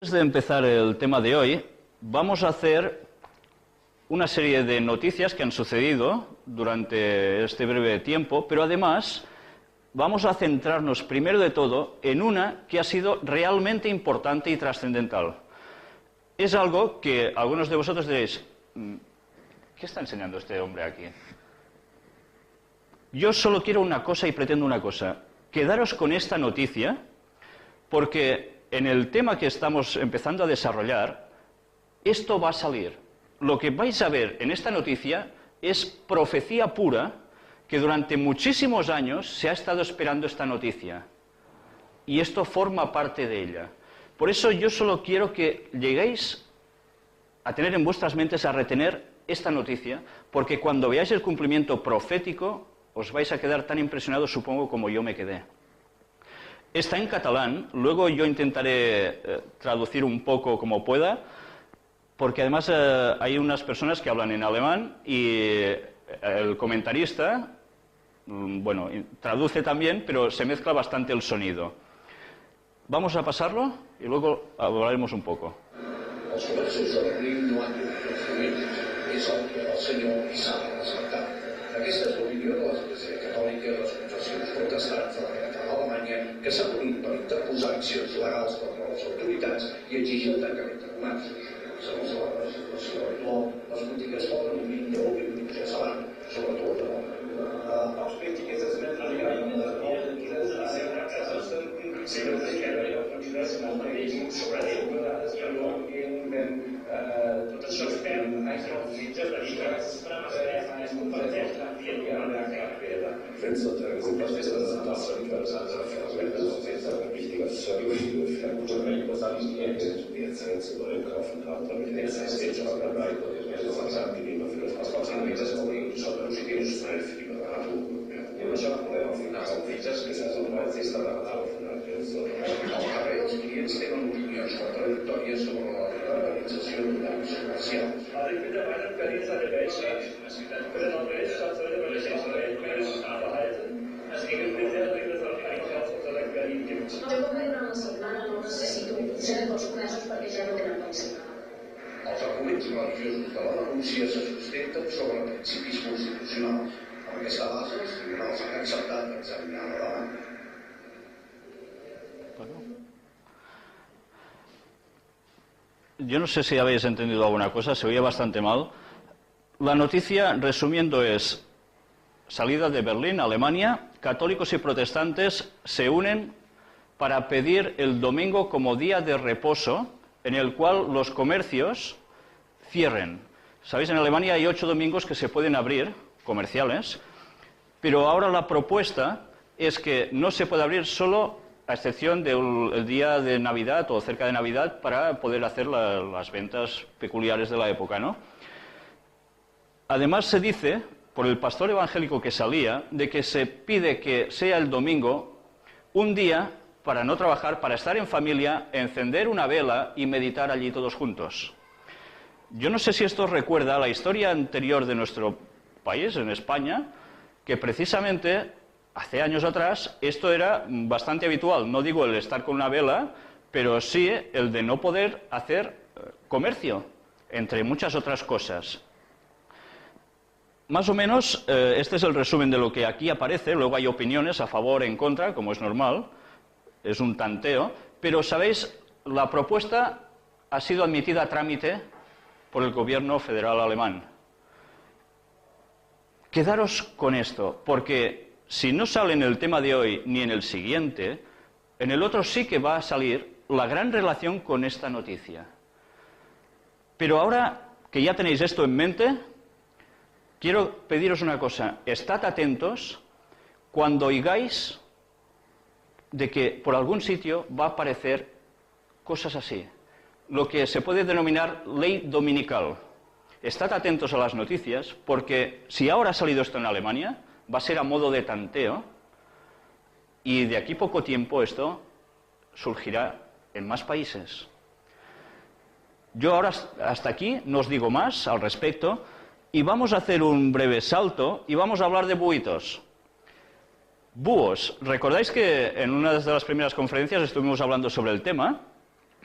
Antes de empezar el tema de hoy, vamos a hacer una serie de noticias que han sucedido durante este breve tiempo, pero además vamos a centrarnos primero de todo en una que ha sido realmente importante y trascendental. Es algo que algunos de vosotros diréis, ¿qué está enseñando este hombre aquí? Yo solo quiero una cosa y pretendo una cosa, quedaros con esta noticia, porque en el tema que estamos empezando a desarrollar, esto va a salir. Lo que vais a ver en esta noticia es profecía pura, que durante muchísimos años se ha estado esperando esta noticia. Y esto forma parte de ella. Por eso yo solo quiero que lleguéis a tener en vuestras mentes, a retener esta noticia, porque cuando veáis el cumplimiento profético, os vais a quedar tan impresionados, supongo, como yo me quedé. Está en catalán, luego yo intentaré traducir un poco como pueda, porque además hay unas personas que hablan en alemán y el comentarista, bueno, traduce también, pero se mezcla bastante el sonido. Vamos a pasarlo y luego hablaremos un poco. Els comerços de Berlín no han tingut construït. És obvi que el Senyor hi s'ha de respectar. Aquesta és l'opinió de l'Església Catòlica i les confessions protestants de la capital d'Alemanya, que s'han unit per interposar accions legals contra les autoritats i exigir el tancament de comerços. Segons la legislació les botigues poden obrir 9 minuts a l'any, sobretot a l'hora. Els crítics es Fenstertage sind beispielsweise das ein wichtiger Service für gute Menschen, das habe ich jetzt zu einkaufen haben, damit es jetzt auch dabei ist, das angenehmer für das Transportieren, das auch schon hygienisch sein für die Beratung. Els clients tenen opinions contradictòries sobre la liberalització d'horaris comercials. Els arguments religiosos de la denúncia se sustenten sobre principis constitucionals. Amb aquesta base, els tribunals han acceptat examinar la demanda. Yo no sé si habéis entendido alguna cosa, se oía bastante mal. La noticia, resumiendo, es salida de Berlín, Alemania, católicos y protestantes se unen para pedir el domingo como día de reposo en el cual los comercios cierren. Sabéis, en Alemania hay 8 domingos que se pueden abrir, comerciales, pero ahora la propuesta es que no se puede abrir solo a excepción del día de Navidad o cerca de Navidad para poder hacer las ventas peculiares de la época, ¿no? Además se dice, por el pastor evangélico que salía, de que se pide que sea el domingo un día para no trabajar, para estar en familia, encender una vela y meditar allí todos juntos. Yo no sé si esto recuerda a la historia anterior de nuestro país, en España, que precisamente hace años atrás esto era bastante habitual. No digo el estar con una vela, pero sí el de no poder hacer comercio, entre muchas otras cosas. Más o menos este es el resumen de lo que aquí aparece. Luego hay opiniones a favor, en contra, como es normal. Es un tanteo. Pero, ¿sabéis? La propuesta ha sido admitida a trámite por el gobierno federal alemán. Quedaros con esto, porque si no sale en el tema de hoy ni en el siguiente, en el otro sí que va a salir la gran relación con esta noticia. Pero ahora que ya tenéis esto en mente, quiero pediros una cosa. Estad atentos cuando oigáis de que por algún sitio va a aparecer cosas así. Lo que se puede denominar ley dominical. Estad atentos a las noticias, porque si ahora ha salido esto en Alemania, va a ser a modo de tanteo, y de aquí poco tiempo esto surgirá en más países. Yo ahora hasta aquí no os digo más al respecto, y vamos a hacer un breve salto, y vamos a hablar de buitos. Búhos. ¿Recordáis que en una de las primeras conferencias estuvimos hablando sobre el tema?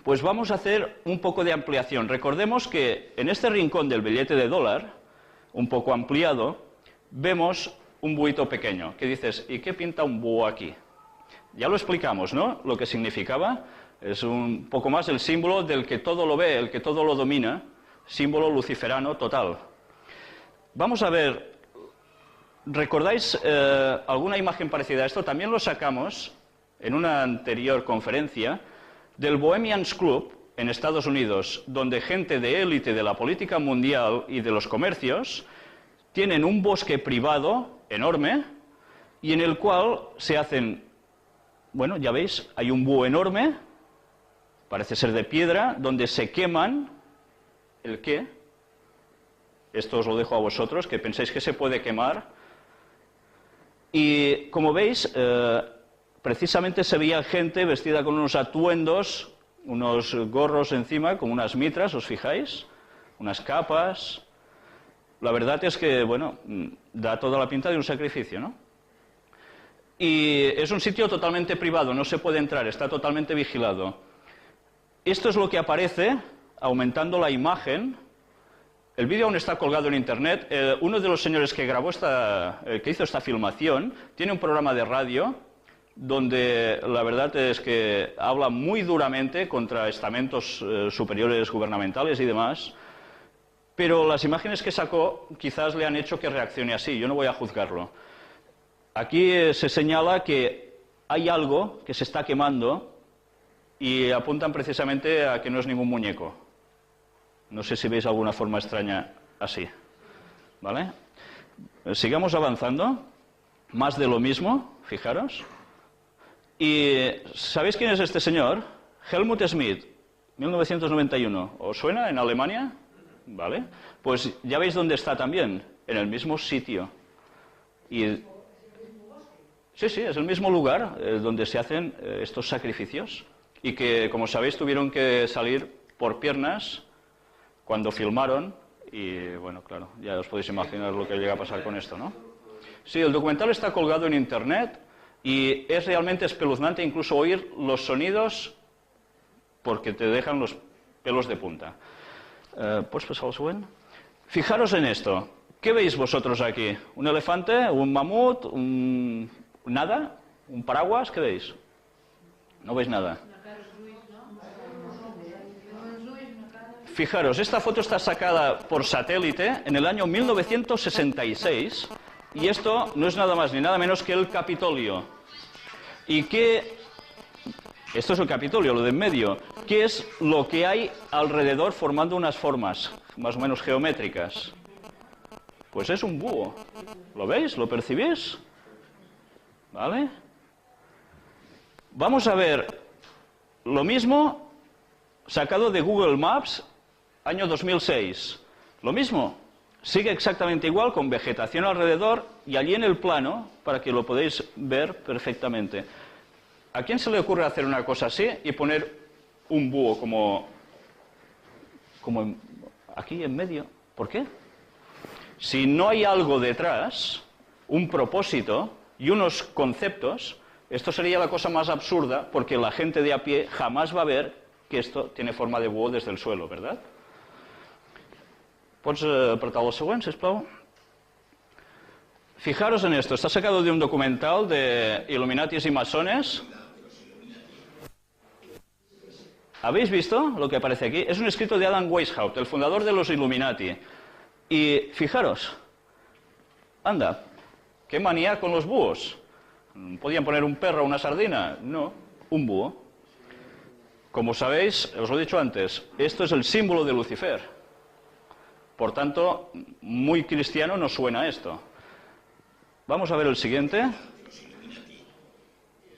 Pues vamos a hacer un poco de ampliación. Recordemos que en este rincón del billete de dólar, un poco ampliado, vemos un buito pequeño. ¿Qué dices? ¿Y qué pinta un búho aquí? Ya lo explicamos, ¿no? Lo que significaba. Es un poco más el símbolo del que todo lo ve, el que todo lo domina. Símbolo luciferano total. Vamos a ver, ¿recordáis alguna imagen parecida a esto? También lo sacamos en una anterior conferencia del Bohemians Club en Estados Unidos, donde gente de élite de la política mundial y de los comercios tienen un bosque privado enorme y en el cual se hacen, bueno, ya veis, hay un búho enorme, parece ser de piedra, donde se queman, ¿el qué? Esto os lo dejo a vosotros, que pensáis que se puede quemar. Y como veis, precisamente se veía gente vestida con unos atuendos, unos gorros encima, como unas mitras, ¿os fijáis? Unas capas. La verdad es que, bueno, da toda la pinta de un sacrificio, ¿no? Y es un sitio totalmente privado, no se puede entrar, está totalmente vigilado. Esto es lo que aparece, aumentando la imagen. El vídeo aún está colgado en internet. Uno de los señores que grabó que hizo esta filmación, tiene un programa de radio donde la verdad es que habla muy duramente contra estamentos superiores gubernamentales y demás, pero las imágenes que sacó quizás le han hecho que reaccione así, yo no voy a juzgarlo. Aquí se señala que hay algo que se está quemando y apuntan precisamente a que no es ningún muñeco. No sé si veis alguna forma extraña así, ¿vale? Sigamos avanzando, más de lo mismo, fijaros. ¿Y sabéis quién es este señor? Helmut Schmidt, 1991. ¿Os suena? ¿En Alemania? ¿Vale? Pues ya veis dónde está también, en el mismo sitio. Y sí, sí, es el mismo lugar donde se hacen estos sacrificios y que, como sabéis, tuvieron que salir por piernas cuando filmaron y, bueno, claro, ya os podéis imaginar lo que llega a pasar con esto, ¿no? Sí, el documental está colgado en internet y es realmente espeluznante incluso oír los sonidos porque te dejan los pelos de punta. ¿Puedes pasar al siguiente? Fijaros en esto. ¿Qué veis vosotros aquí? ¿Un elefante? ¿Un mamut? ¿Nada? ¿Un paraguas? ¿Qué veis? No veis nada. Fijaros, esta foto está sacada por satélite en el año 1966 y esto no es nada más ni nada menos que el Capitolio. ¿Y qué? Esto es el Capitolio, lo de en medio. ¿Qué es lo que hay alrededor formando unas formas más o menos geométricas? Pues es un búho. ¿Lo veis? ¿Lo percibís? ¿Vale? Vamos a ver lo mismo sacado de Google Maps, año 2006. Lo mismo, sigue exactamente igual, con vegetación alrededor y allí en el plano, para que lo podáis ver perfectamente. ¿A quién se le ocurre hacer una cosa así y poner un búho como aquí en medio? ¿Por qué? Si no hay algo detrás, un propósito y unos conceptos, esto sería la cosa más absurda, porque la gente de a pie jamás va a ver que esto tiene forma de búho desde el suelo, ¿verdad? Pots apretar el següent, sisplau? Fijaros en esto, está sacado de un documental de Illuminatis y masones. ¿Habéis visto lo que aparece aquí? Es un escrito de Adam Weishaupt, el fundador de los Illuminati. Y fijaros, anda, qué manía con los búhos. ¿Podían poner un perro o una sardina? No, un búho. Como sabéis, os lo he dicho antes, esto es el símbolo de Lucifer. Por tanto, muy cristiano nos suena esto. Vamos a ver el siguiente.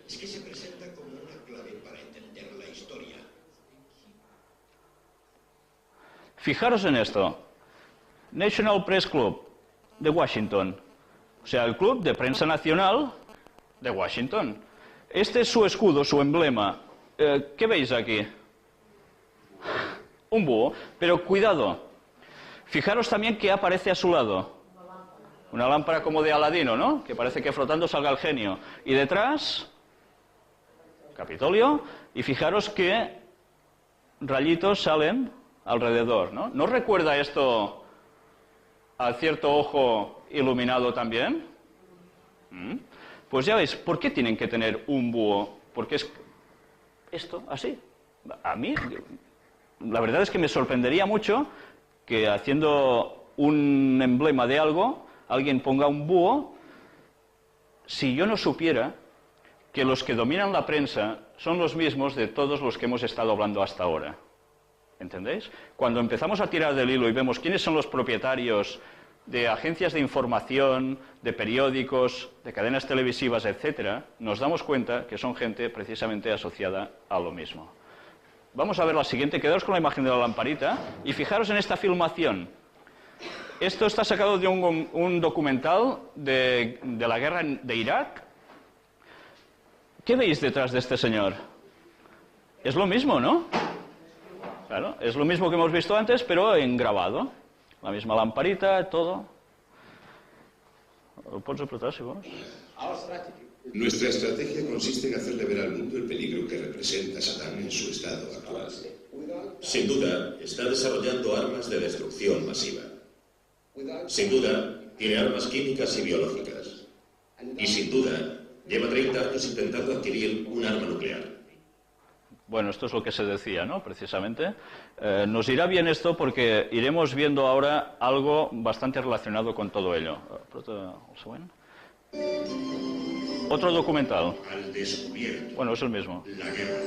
Es que se presenta como una clave para entender la historia. Fijaros en esto. National Press Club de Washington. O sea, el Club de Prensa Nacional de Washington. Este es su escudo, su emblema. ¿Qué veis aquí? Un búho. Pero cuidado. Fijaros también qué aparece a su lado. Una lámpara como de Aladino, ¿no? Que parece que flotando salga el genio. Y detrás, Capitolio. Y fijaros que rayitos salen alrededor, ¿no? ¿No recuerda esto a cierto ojo iluminado también? Pues ya veis, ¿por qué tienen que tener un búho? Porque es esto, así. A mí, la verdad es que me sorprendería mucho que haciendo un emblema de algo, alguien ponga un búho, si yo no supiera que los que dominan la prensa son los mismos de todos los que hemos estado hablando hasta ahora. ¿Entendéis? Cuando empezamos a tirar del hilo y vemos quiénes son los propietarios de agencias de información, de periódicos, de cadenas televisivas, etcétera, nos damos cuenta que son gente precisamente asociada a lo mismo. Vamos a ver la siguiente, quedaos con la imagen de la lamparita y fijaros en esta filmación. Esto está sacado de un documental de la guerra de Irak. ¿Qué veis detrás de este señor? Es lo mismo, ¿no? Claro, es lo mismo que hemos visto antes, pero en grabado. La misma lamparita, todo. ¿Lo puedes apretar, si vos? Nuestra estrategia consiste en hacerle ver al mundo el peligro que representa Saddam en su estado actual. Sin duda, está desarrollando armas de destrucción masiva. Sin duda, tiene armas químicas y biológicas. Y sin duda, lleva 30 años intentando adquirir un arma nuclear. Bueno, esto es lo que se decía, ¿no? Precisamente. Nos irá bien esto porque iremos viendo ahora algo bastante relacionado con todo ello. Otro documental. Al descubierto. Bueno, es el mismo. La guerra.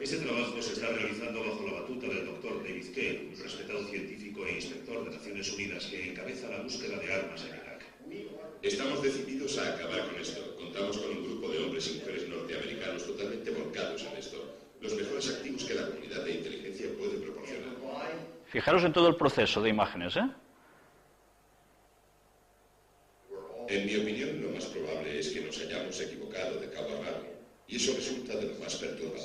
Este trabajo se está realizando bajo la batuta del Dr. David Kane, un respetado científico e inspector de Naciones Unidas que encabeza la búsqueda de armas en Irak. Estamos decididos a acabar con esto. Contamos con un grupo de hombres y mujeres norteamericanos totalmente volcados en esto. Los mejores activos que la comunidad de inteligencia puede proporcionar. Fijaros en todo el proceso de imágenes, ¿eh? En mi opinión, lo más probable es que nos hayamos equivocado de cabo a rabo. Y eso resulta de lo más perturbador.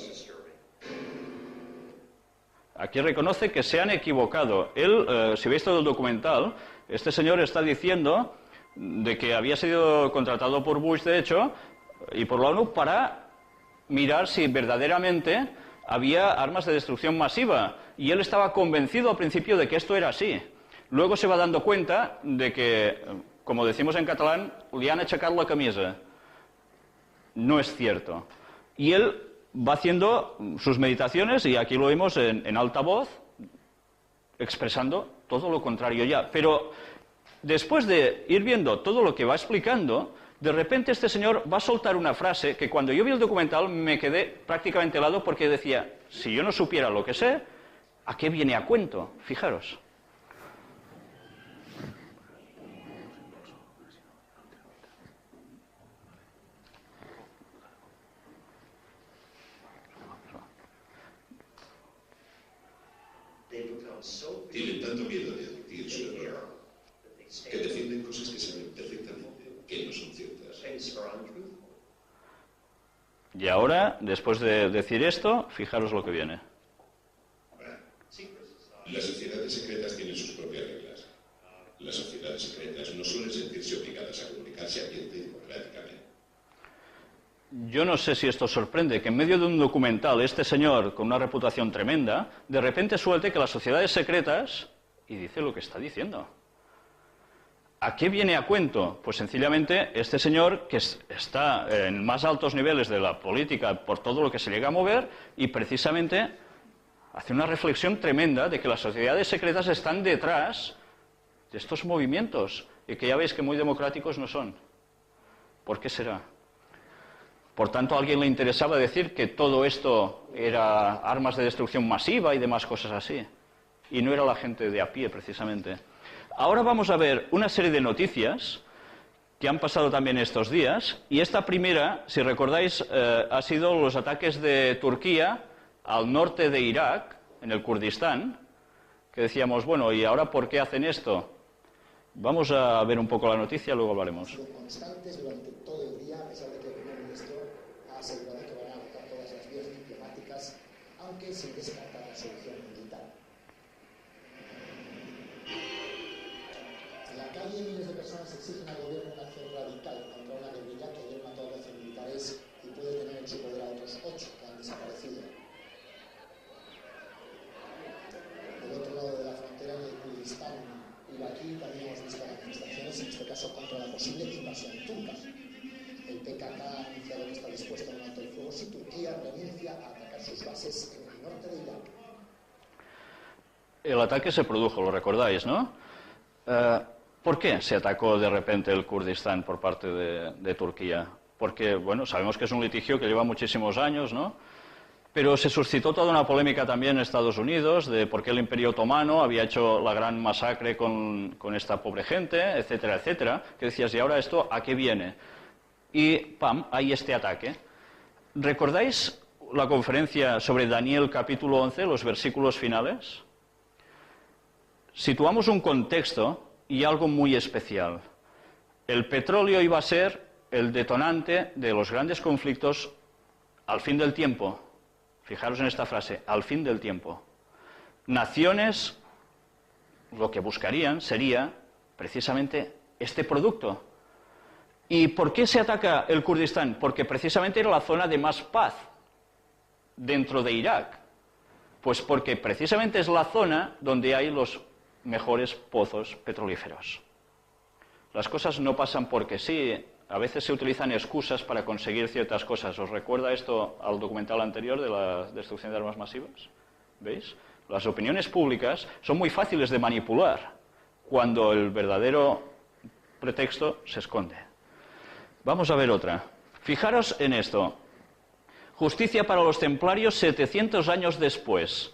Aquí reconoce que se han equivocado. Él, si veis todo el documental, este señor está diciendo de que había sido contratado por Bush, de hecho, y por la ONU para mirar si verdaderamente había armas de destrucción masiva. Y él estaba convencido al principio de que esto era así. Luego se va dando cuenta de que, como decimos en catalán, le han achacado la camisa. No es cierto. Y él va haciendo sus meditaciones, y aquí lo vemos en alta voz, expresando todo lo contrario ya. Pero después de ir viendo todo lo que va explicando, de repente este señor va a soltar una frase que cuando yo vi el documental me quedé prácticamente helado porque decía, si yo no supiera lo que sé, ¿a qué viene a cuento? Fijaros. Tienen tanto miedo de admitir su error que defienden cosas que saben perfectamente que no son ciertas. Y ahora, después de decir esto, fijaros lo que viene. Las sociedades secretas tienen sus propias reglas. Las sociedades secretas no suelen sentirse obligadas a comunicarse abierta y democráticamente. Yo no sé si esto sorprende, que en medio de un documental este señor, con una reputación tremenda, de repente suelte que las sociedades secretas, y dice lo que está diciendo. ¿A qué viene a cuento? Pues sencillamente este señor que está en más altos niveles de la política por todo lo que se llega a mover y precisamente hace una reflexión tremenda de que las sociedades secretas están detrás de estos movimientos y que ya veis que muy democráticos no son. ¿Por qué será? Por tanto, a alguien le interesaba decir que todo esto era armas de destrucción masiva y demás cosas así. Y no era la gente de a pie, precisamente. Ahora vamos a ver una serie de noticias que han pasado también estos días. Y esta primera, si recordáis, ha sido los ataques de Turquía al norte de Irak, en el Kurdistán, que decíamos, bueno, ¿y ahora por qué hacen esto? Vamos a ver un poco la noticia, luego hablaremos. Constantes durante todo el día, a pesar de que el primer ministro ha asegurado que van a agotar todas las vías diplomáticas, aunque sin descartar la solución militar. La calle miles de personas exigen al gobierno una acción radical contra una guerrilla que ayer mató a 12 militares y puede tener en su poder a otros 8 que han desaparecido. Del otro lado de la frontera, en el Kurdistán iraquí, también hemos visto manifestaciones, en este caso contra la posible invasión turca. El PKK ha anunciado que está dispuesto a un alto el fuego si Turquía renuncia a atacar sus bases en el norte de Irak. El ataque se produjo, lo recordáis, ¿no? ¿Por qué se atacó de repente el Kurdistán por parte de Turquía? Porque, bueno, sabemos que es un litigio que lleva muchísimos años, ¿no? Pero se suscitó toda una polémica también en Estados Unidos de por qué el Imperio Otomano había hecho la gran masacre con esta pobre gente, etcétera, etcétera. Que decías, ¿y ahora esto a qué viene? Y, ¡pam!, hay este ataque. ¿Recordáis la conferencia sobre Daniel capítulo 11, los versículos finales? Situamos un contexto y algo muy especial. El petróleo iba a ser el detonante de los grandes conflictos al fin del tiempo. Fijaros en esta frase, al fin del tiempo. Naciones, lo que buscarían sería precisamente este producto. ¿Y por qué se ataca el Kurdistán? Porque precisamente era la zona de más paz dentro de Irak. Pues porque precisamente es la zona donde hay los mejores pozos petrolíferos. Las cosas no pasan porque sí, a veces se utilizan excusas para conseguir ciertas cosas. ¿Os recuerda esto al documental anterior de la destrucción de armas masivas? ¿Veis? Las opiniones públicas son muy fáciles de manipular cuando el verdadero pretexto se esconde. Vamos a ver otra. Fijaros en esto. Justicia para los templarios 700 años después.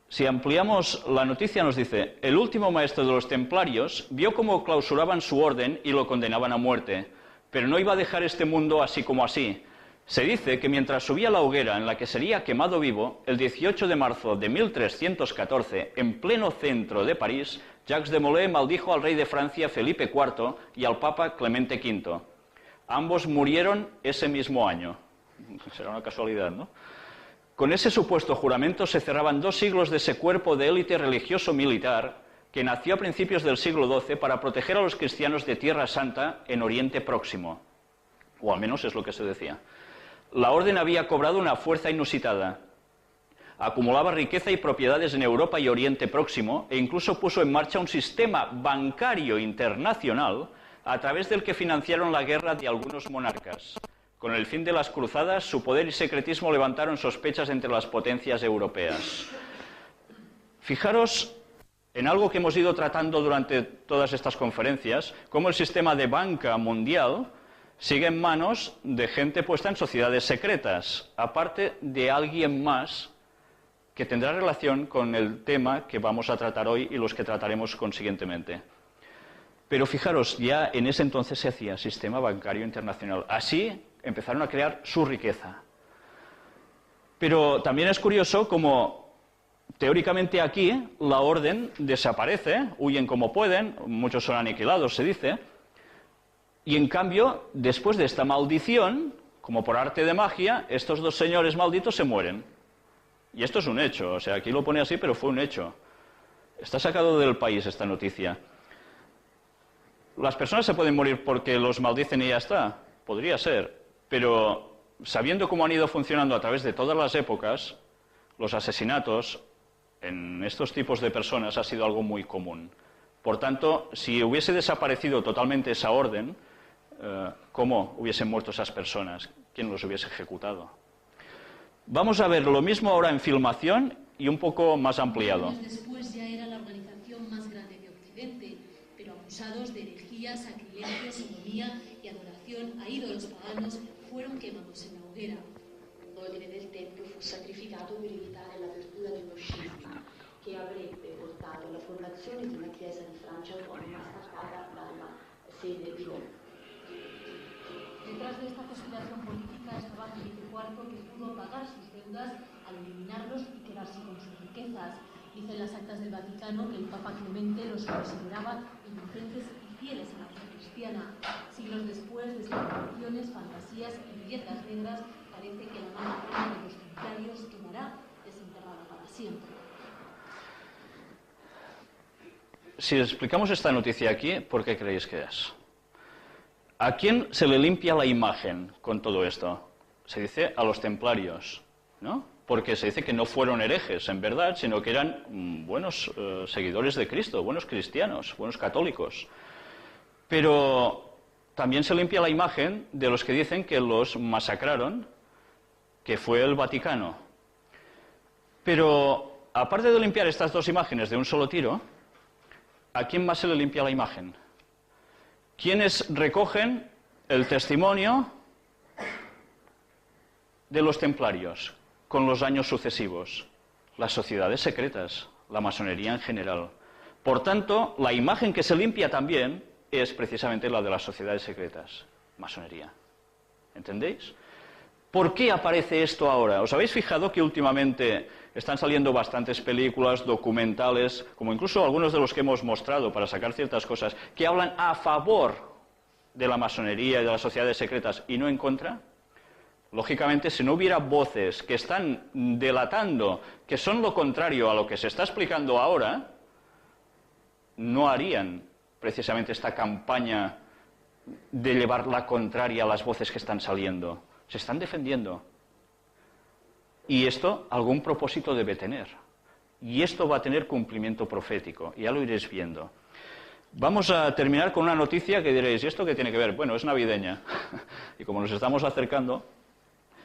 Si ampliamos la noticia nos dice, el último maestro de los templarios vio cómo clausuraban su orden y lo condenaban a muerte, pero no iba a dejar este mundo así como así. Se dice que mientras subía la hoguera en la que sería quemado vivo, el 18 de marzo de 1314, en pleno centro de París, Jacques de Molay maldijo al rey de Francia Felipe IV y al papa Clemente V. Ambos murieron ese mismo año. Será una casualidad, ¿no? Con ese supuesto juramento se cerraban 2 siglos de ese cuerpo de élite religioso-militar que nació a principios del siglo XII para proteger a los cristianos de Tierra Santa en Oriente Próximo. O al menos es lo que se decía. La orden había cobrado una fuerza inusitada. Acumulaba riqueza y propiedades en Europa y Oriente Próximo e incluso puso en marcha un sistema bancario internacional a través del que financiaron la guerra de algunos monarcas. Con el fin de las cruzadas, su poder y secretismo levantaron sospechas entre las potencias europeas. Fijaros en algo que hemos ido tratando durante todas estas conferencias, cómo el sistema de banca mundial sigue en manos de gente puesta en sociedades secretas, aparte de alguien más que tendrá relación con el tema que vamos a tratar hoy y los que trataremos consiguientemente. Pero fijaros, ya en ese entonces se hacía sistema bancario internacional. Así empezaron a crear su riqueza. Pero también es curioso como teóricamente aquí la orden desaparece, huyen como pueden, muchos son aniquilados, se dice, y en cambio, después de esta maldición, como por arte de magia, estos 2 señores malditos se mueren. Y esto es un hecho, o sea, aquí lo pone así, pero fue un hecho. Está sacado del país esta noticia. ¿Las personas se pueden morir porque los maldicen y ya está? Podría ser. Pero sabiendo cómo han ido funcionando a través de todas las épocas, los asesinatos en estos tipos de personas ha sido algo muy común. Por tanto, si hubiese desaparecido totalmente esa orden, ¿cómo hubiesen muerto esas personas? ¿Quién los hubiese ejecutado? Vamos a ver lo mismo ahora en filmación y un poco más ampliado. Años después ya era la organización más grande de Occidente, pero acusados de herejías, sacrilegio, sodomía y adoración a ídolos paganos, fueron quemados en la hoguera. L'ordine del Tempio fu sacrificato per evitare l'apertura di uno scisma che avrebbe portato alla fondazione di una chiesa di Francia autonoma staccata dalla sede di Roma. Detrás de esta conspiración política estaba Felipe IV, que pudo pagar sus deudas al eliminarlos y quedarse con sus riquezas. Dicen las actas del Vaticano que el Papa Clemente los consideraba inocentes y fieles a la fe cristiana. Siglos después de especulaciones, fantasías y billetas negras, parece que la mala fama de los templarios quedará desenterrada para siempre. si explicamos esta noticia aquí, ¿por qué creéis que es? ¿A quién se le limpia la imagen con todo esto? Se dice a los templarios, ¿no? Porque se dice que no fueron herejes, en verdad, sino que eran buenos seguidores de Cristo, buenos cristianos, buenos católicos. Pero también se limpia la imagen de los que dicen que los masacraron, que fue el Vaticano. Pero, aparte de limpiar estas dos imágenes de un solo tiro, ¿a quién más se le limpia la imagen? ¿Quiénes recogen el testimonio de los templarios con los años sucesivos? Las sociedades secretas, la masonería en general. Por tanto, la imagen que se limpia también es precisamente la de las sociedades secretas, masonería. ¿Entendéis? ¿Por qué aparece esto ahora? ¿Os habéis fijado que últimamente están saliendo bastantes películas, documentales, como incluso algunos de los que hemos mostrado para sacar ciertas cosas, que hablan a favor de la masonería y de las sociedades secretas y no en contra? Lógicamente, si no hubiera voces que están delatando que son lo contrario a lo que se está explicando ahora, no harían precisamente esta campaña de llevar la contraria a las voces que están saliendo. Se están defendiendo. Y esto algún propósito debe tener. Y esto va a tener cumplimiento profético. Ya lo iréis viendo. Vamos a terminar con una noticia que diréis, ¿y esto qué tiene que ver? Bueno, es navideña. Y como nos estamos acercando,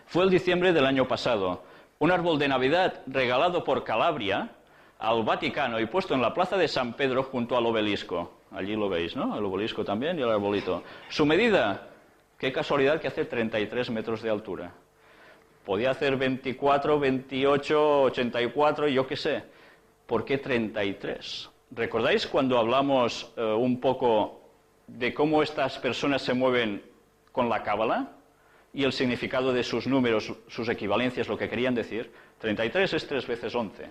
fue el diciembre del año pasado. Un árbol de Navidad regalado por Calabria al Vaticano y puesto en la plaza de San Pedro junto al obelisco. Allí lo veis, ¿no? El obelisco también y el arbolito. Su medida, qué casualidad que hace 33 metros de altura. Podía hacer 24, 28, 84, yo qué sé. ¿Por qué 33? ¿Recordáis cuando hablamos un poco de cómo estas personas se mueven con la cábala y el significado de sus números, sus equivalencias, lo que querían decir? 33 es 3 veces 11.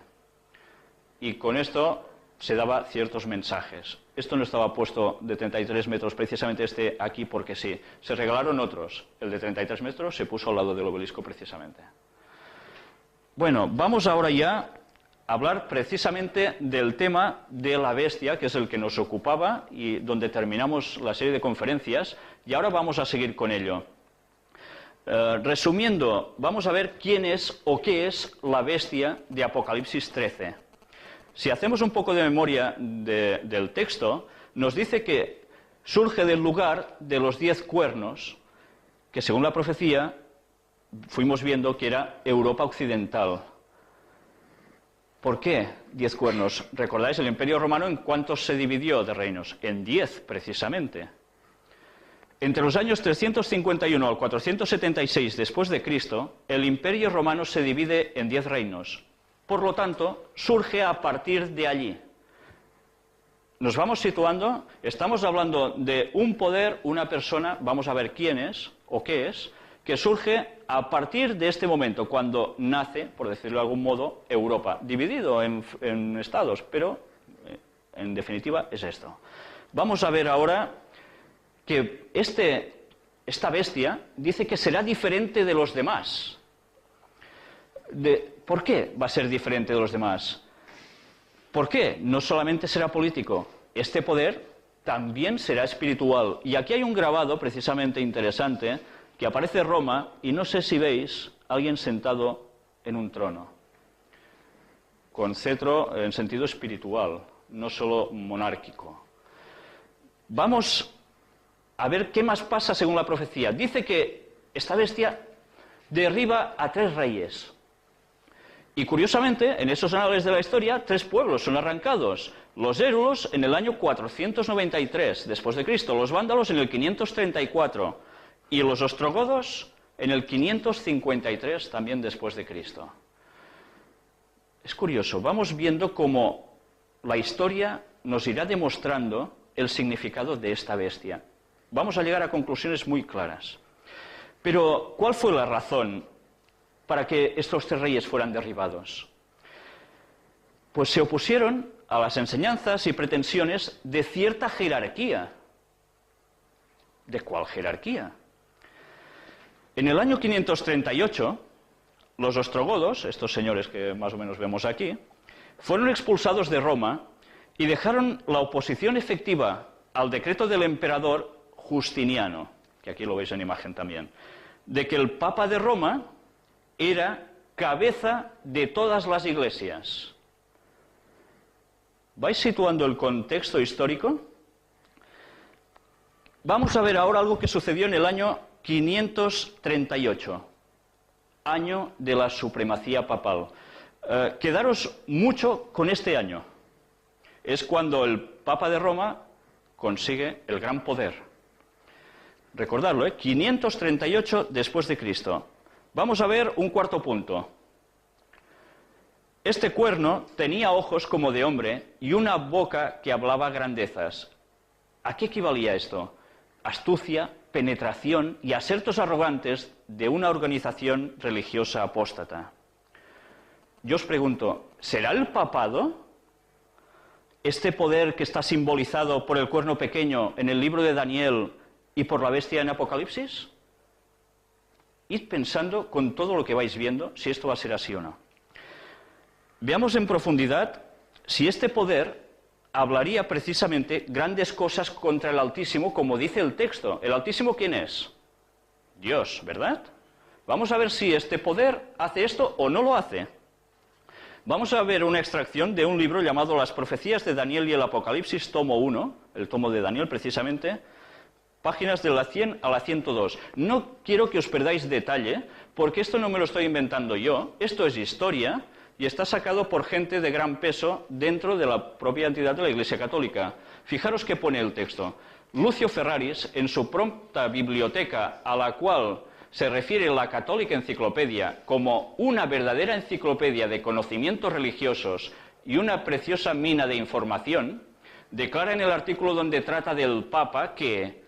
Y con esto se daba ciertos mensajes. Esto no estaba puesto de 33 metros, precisamente este aquí porque sí. Se regalaron otros. El de 33 metros se puso al lado del obelisco precisamente. Bueno, vamos ahora ya a hablar precisamente del tema de la bestia, que es el que nos ocupaba y donde terminamos la serie de conferencias, y ahora vamos a seguir con ello. Resumiendo, vamos a ver quién es o qué es la bestia de Apocalipsis 13. Si hacemos un poco de memoria del texto, nos dice que surge del lugar de los 10 cuernos, que según la profecía fuimos viendo que era Europa occidental. ¿Por qué 10 cuernos? ¿Recordáis el Imperio Romano en cuántos se dividió de reinos? En 10, precisamente. Entre los años 351 al 476 después de Cristo, el Imperio Romano se divide en 10 reinos. Por lo tanto, surge a partir de allí. Nos vamos situando, estamos hablando de un poder, una persona, vamos a ver quién es o qué es, que surge a partir de este momento, cuando nace, por decirlo de algún modo, Europa, dividido en estados, pero en definitiva es esto. Vamos a ver ahora que esta bestia dice que será diferente de los demás. ¿Por qué va a ser diferente de los demás? ¿Por qué? No solamente será político, este poder también será espiritual. Y aquí hay un grabado precisamente interesante, que aparece Roma, y no sé si veis a alguien sentado en un trono, con cetro en sentido espiritual, no solo monárquico. Vamos a ver qué más pasa según la profecía. Dice que esta bestia derriba a 3 reyes. Y curiosamente, en esos anales de la historia, 3 pueblos son arrancados. Los érulos en el año 493 después de Cristo, los vándalos en el 534 y los ostrogodos en el 553 también después de Cristo. Es curioso, vamos viendo cómo la historia nos irá demostrando el significado de esta bestia. Vamos a llegar a conclusiones muy claras. Pero, ¿cuál fue la razón para que estos 3 reyes fueran derribados? Pues se opusieron a las enseñanzas y pretensiones de cierta jerarquía. ¿De cuál jerarquía? En el año 538, los ostrogodos, estos señores que más o menos vemos aquí, fueron expulsados de Roma y dejaron la oposición efectiva al decreto del emperador Justiniano, que aquí lo veis en imagen también, de que el Papa de Roma era cabeza de todas las iglesias. ¿Vais situando el contexto histórico? Vamos a ver ahora algo que sucedió en el año 538, año de la supremacía papal. Quedaros mucho con este año. Es cuando el Papa de Roma consigue el gran poder. Recordadlo, 538 después de Cristo. Vamos a ver un cuarto punto. Este cuerno tenía ojos como de hombre y una boca que hablaba grandezas. ¿A qué equivalía esto? Astucia, penetración y asertos arrogantes de una organización religiosa apóstata. Yo os pregunto, ¿será el papado este poder que está simbolizado por el cuerno pequeño en el libro de Daniel y por la bestia en Apocalipsis? Id pensando con todo lo que vais viendo si esto va a ser así o no. Veamos en profundidad si este poder hablaría precisamente grandes cosas contra el Altísimo, como dice el texto. ¿El Altísimo quién es? Dios, ¿verdad? Vamos a ver si este poder hace esto o no lo hace. Vamos a ver una extracción de un libro llamado Las Profecías de Daniel y el Apocalipsis, tomo 1, el tomo de Daniel precisamente, páginas de la 100 a la 102. No quiero que os perdáis detalle, porque esto no me lo estoy inventando yo, esto es historia, y está sacado por gente de gran peso dentro de la propia entidad de la Iglesia Católica. Fijaros que pone el texto. Lucio Ferraris, en su pronta biblioteca, a la cual se refiere la Católica Enciclopedia como una verdadera enciclopedia de conocimientos religiosos y una preciosa mina de información, declara en el artículo donde trata del Papa que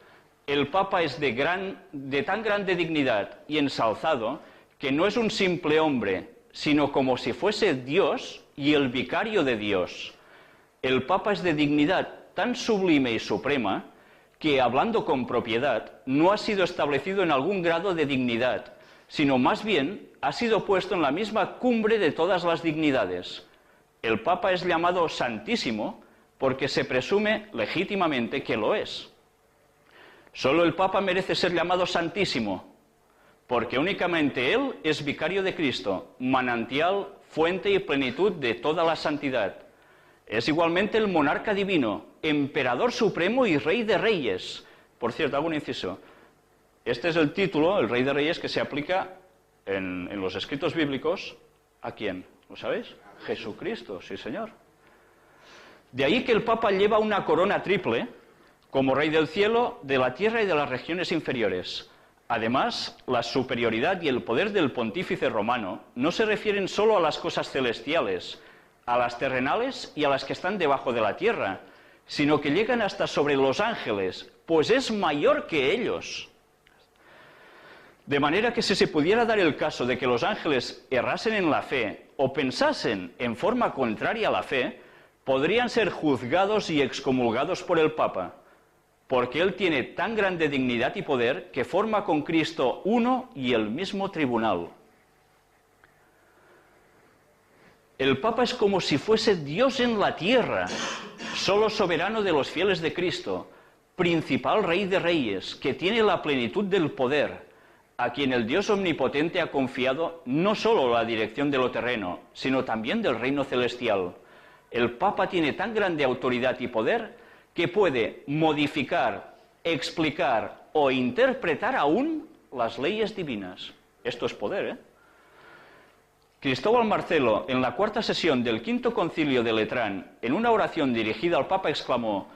el Papa es de tan grande dignidad y ensalzado que no es un simple hombre, sino como si fuese Dios y el vicario de Dios. El Papa es de dignidad tan sublime y suprema que, hablando con propiedad, no ha sido establecido en algún grado de dignidad, sino más bien ha sido puesto en la misma cumbre de todas las dignidades. El Papa es llamado Santísimo porque se presume legítimamente que lo es. Solo el Papa merece ser llamado Santísimo, porque únicamente Él es vicario de Cristo, manantial, fuente y plenitud de toda la santidad. Es igualmente el monarca divino, emperador supremo y rey de reyes. Por cierto, hago un inciso. Este es el título, el rey de reyes, que se aplica en los escritos bíblicos. ¿A quién? ¿Lo sabéis? Jesucristo, sí señor. De ahí que el Papa lleva una corona triple, como rey del cielo, de la tierra y de las regiones inferiores. Además, la superioridad y el poder del pontífice romano no se refieren solo a las cosas celestiales, a las terrenales y a las que están debajo de la tierra, sino que llegan hasta sobre los ángeles, pues es mayor que ellos. De manera que si se pudiera dar el caso de que los ángeles errasen en la fe o pensasen en forma contraria a la fe, podrían ser juzgados y excomulgados por el Papa, porque Él tiene tan grande dignidad y poder que forma con Cristo uno y el mismo tribunal. El Papa es como si fuese Dios en la tierra, solo soberano de los fieles de Cristo, principal Rey de Reyes, que tiene la plenitud del poder, a quien el Dios omnipotente ha confiado no solo la dirección de lo terreno, sino también del reino celestial. El Papa tiene tan grande autoridad y poder que puede modificar, explicar o interpretar aún las leyes divinas. Esto es poder, ¿eh? Cristóbal Marcelo, en la cuarta sesión del Quinto Concilio de Letrán, en una oración dirigida al Papa, exclamó: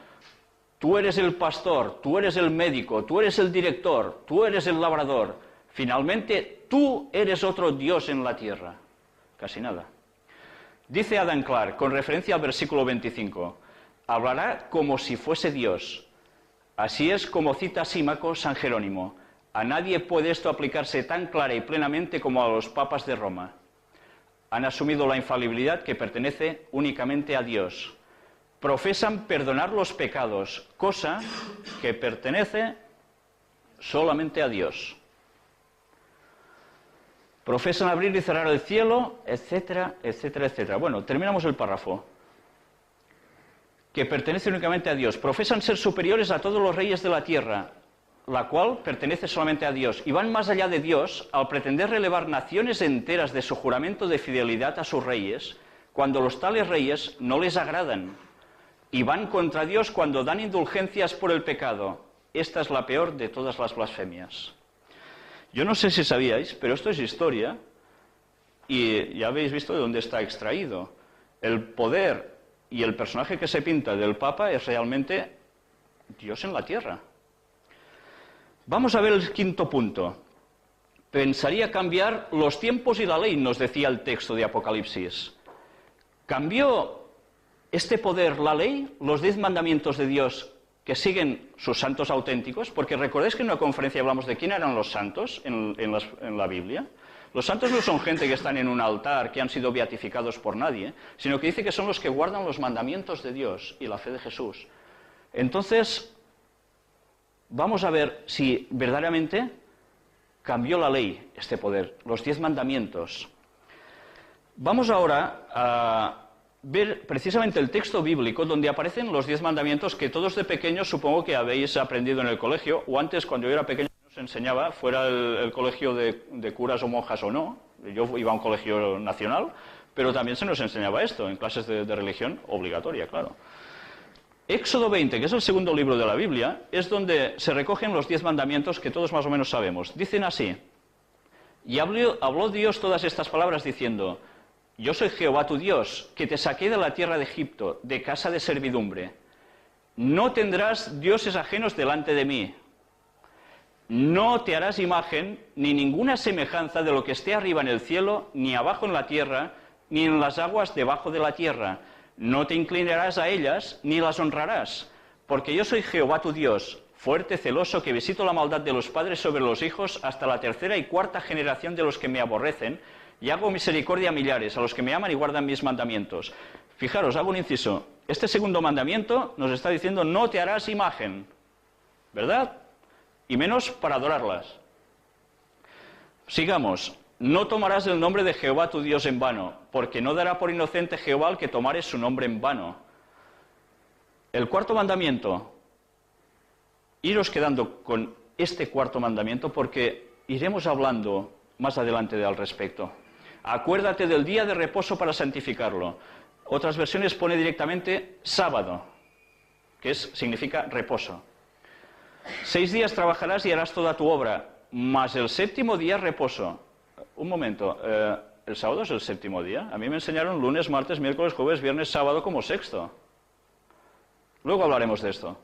«Tú eres el pastor, tú eres el médico, tú eres el director, tú eres el labrador. Finalmente, tú eres otro Dios en la tierra». Casi nada. Dice Adam Clarke, con referencia al versículo 25, «Hablará como si fuese Dios». Así es como cita Símaco San Jerónimo. A nadie puede esto aplicarse tan clara y plenamente como a los papas de Roma. Han asumido la infalibilidad que pertenece únicamente a Dios. Profesan perdonar los pecados, cosa que pertenece solamente a Dios. Profesan abrir y cerrar el cielo, etcétera, etcétera, etcétera. Bueno, terminamos el párrafo. que pertenece únicamente a Dios. Profesan ser superiores a todos los reyes de la tierra, la cual pertenece solamente a Dios. Y van más allá de Dios al pretender relevar naciones enteras de su juramento de fidelidad a sus reyes, cuando los tales reyes no les agradan. Y van contra Dios cuando dan indulgencias por el pecado. Esta es la peor de todas las blasfemias. Yo no sé si sabíais, pero esto es historia, y ya habéis visto de dónde está extraído. El poder y el personaje que se pinta del Papa es realmente Dios en la tierra. Vamos a ver el quinto punto. Pensaría cambiar los tiempos y la ley, nos decía el texto de Apocalipsis. ¿Cambió este poder la ley, los 10 mandamientos de Dios que siguen sus santos auténticos? Porque recordáis que en una conferencia hablamos de quién eran los santos en la Biblia. Los santos no son gente que están en un altar, que han sido beatificados por nadie, sino que dice que son los que guardan los mandamientos de Dios y la fe de Jesús. Entonces, vamos a ver si verdaderamente cambió la ley este poder, los 10 mandamientos. Vamos ahora a ver precisamente el texto bíblico donde aparecen los 10 mandamientos que todos de pequeños supongo que habéis aprendido en el colegio, o antes cuando yo era pequeño nos enseñaba, fuera el colegio de curas o monjas o no. Yo iba a un colegio nacional, pero también se nos enseñaba esto, en clases de religión obligatoria, claro. Éxodo 20, que es el segundo libro de la Biblia, es donde se recogen los 10 mandamientos que todos más o menos sabemos. Dicen así: y habló Dios todas estas palabras diciendo: yo soy Jehová tu Dios, que te saqué de la tierra de Egipto, de casa de servidumbre. No tendrás dioses ajenos delante de mí. No te harás imagen ni ninguna semejanza de lo que esté arriba en el cielo, ni abajo en la tierra, ni en las aguas debajo de la tierra. No te inclinarás a ellas, ni las honrarás, porque yo soy Jehová tu Dios, fuerte, celoso, que visito la maldad de los padres sobre los hijos hasta la 3ª y 4ª generación de los que me aborrecen, y hago misericordia a millares, a los que me aman y guardan mis mandamientos. Fijaros, hago un inciso. Este segundo mandamiento nos está diciendo: no te harás imagen, ¿verdad? Y menos para adorarlas. Sigamos. No tomarás el nombre de Jehová tu Dios en vano, porque no dará por inocente Jehová al que tomare su nombre en vano. El cuarto mandamiento. Iros quedando con este cuarto mandamiento porque iremos hablando más adelante al respecto. Acuérdate del día de reposo para santificarlo. Otras versiones pone directamente sábado, que significa reposo. 6 días trabajarás y harás toda tu obra, mas el séptimo día reposo. Un momento, ¿el sábado es el séptimo día? A mí me enseñaron lunes, martes, miércoles, jueves, viernes, sábado como sexto. Luego hablaremos de esto.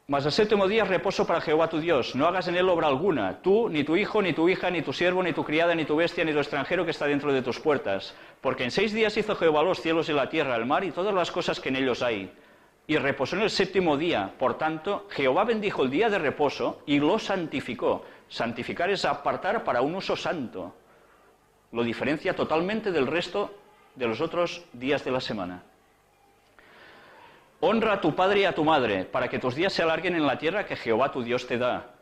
Mas el séptimo día es reposo para Jehová tu Dios. No hagas en él obra alguna, tú, ni tu hijo, ni tu hija, ni tu siervo, ni tu criada, ni tu bestia, ni tu extranjero que está dentro de tus puertas. Porque en 6 días hizo Jehová los cielos y la tierra, el mar y todas las cosas que en ellos hay. Y reposó en el séptimo día. Por tanto, Jehová bendijo el día de reposo y lo santificó. Santificar es apartar para un uso santo. Lo diferencia totalmente del resto de los otros días de la semana. Honra a tu padre y a tu madre, para que tus días se alarguen en la tierra que Jehová tu Dios te da.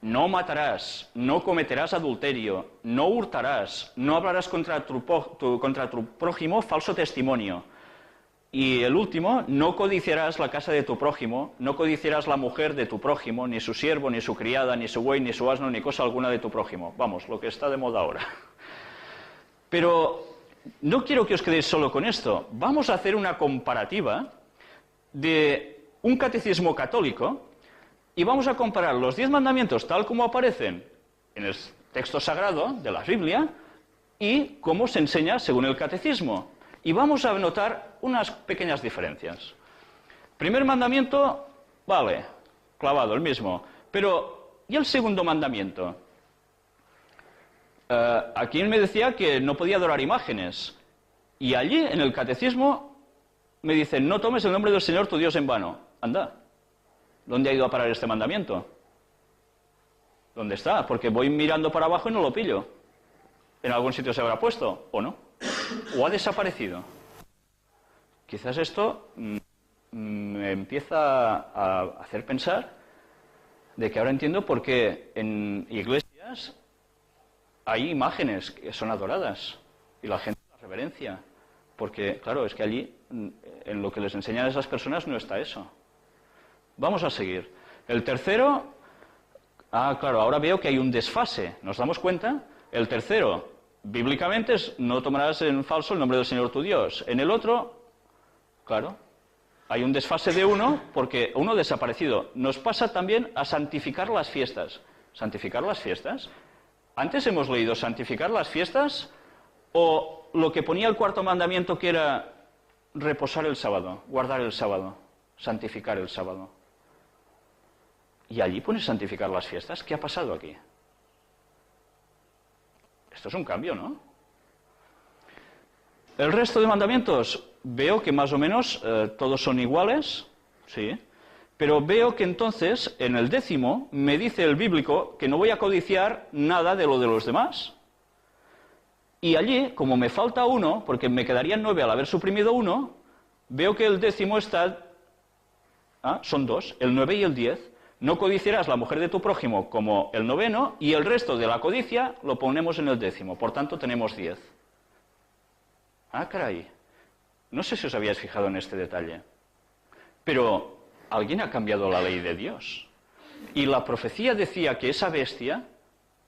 No matarás, no cometerás adulterio, no hurtarás, no hablarás contra tu prójimo falso testimonio. Y el último, no codiciarás la casa de tu prójimo, no codiciarás la mujer de tu prójimo, ni su siervo, ni su criada, ni su buey, ni su asno, ni cosa alguna de tu prójimo. Vamos, lo que está de moda ahora. Pero no quiero que os quedéis solo con esto. Vamos a hacer una comparativa de un catecismo católico y vamos a comparar los 10 mandamientos tal como aparecen en el texto sagrado de la Biblia y cómo se enseña según el catecismo. Y vamos a notar unas pequeñas diferencias. Primer mandamiento, vale, clavado, el mismo. Pero, ¿y el segundo mandamiento? Aquí me decía que no podía adorar imágenes. Y allí, en el catecismo, me dicen: no tomes el nombre del Señor tu Dios en vano. Anda, ¿dónde ha ido a parar este mandamiento? ¿Dónde está? Porque voy mirando para abajo y no lo pillo. ¿En algún sitio se habrá puesto o no? ¿O ha desaparecido? Quizás esto me empieza a hacer pensar de que ahora entiendo por qué en iglesias hay imágenes que son adoradas y la gente las reverencia. Porque, claro, es que allí, en lo que les enseñan a esas personas, no está eso. Vamos a seguir. El tercero, claro, ahora veo que hay un desfase. ¿Nos damos cuenta? El tercero, bíblicamente, es no tomarás en falso el nombre del Señor tu Dios. En el otro, claro, hay un desfase de uno, porque uno desaparecido. Nos pasa también a santificar las fiestas. ¿Santificar las fiestas? Antes hemos leído santificar las fiestas, o lo que ponía el cuarto mandamiento, que era reposar el sábado, guardar el sábado, santificar el sábado. Y allí pone santificar las fiestas. ¿Qué ha pasado aquí? Esto es un cambio, ¿no? El resto de mandamientos, veo que más o menos todos son iguales, sí, pero veo que entonces, en el 10º, me dice el bíblico que no voy a codiciar nada de lo de los demás. Y allí, como me falta uno, porque me quedarían 9 al haber suprimido uno, veo que el 10º está... son 2, el 9 y el 10. No codiciarás la mujer de tu prójimo como el 9º, y el resto de la codicia lo ponemos en el 10º. Por tanto, tenemos 10. Caray. No sé si os habíais fijado en este detalle. Pero alguien ha cambiado la ley de Dios. Y la profecía decía que esa bestia,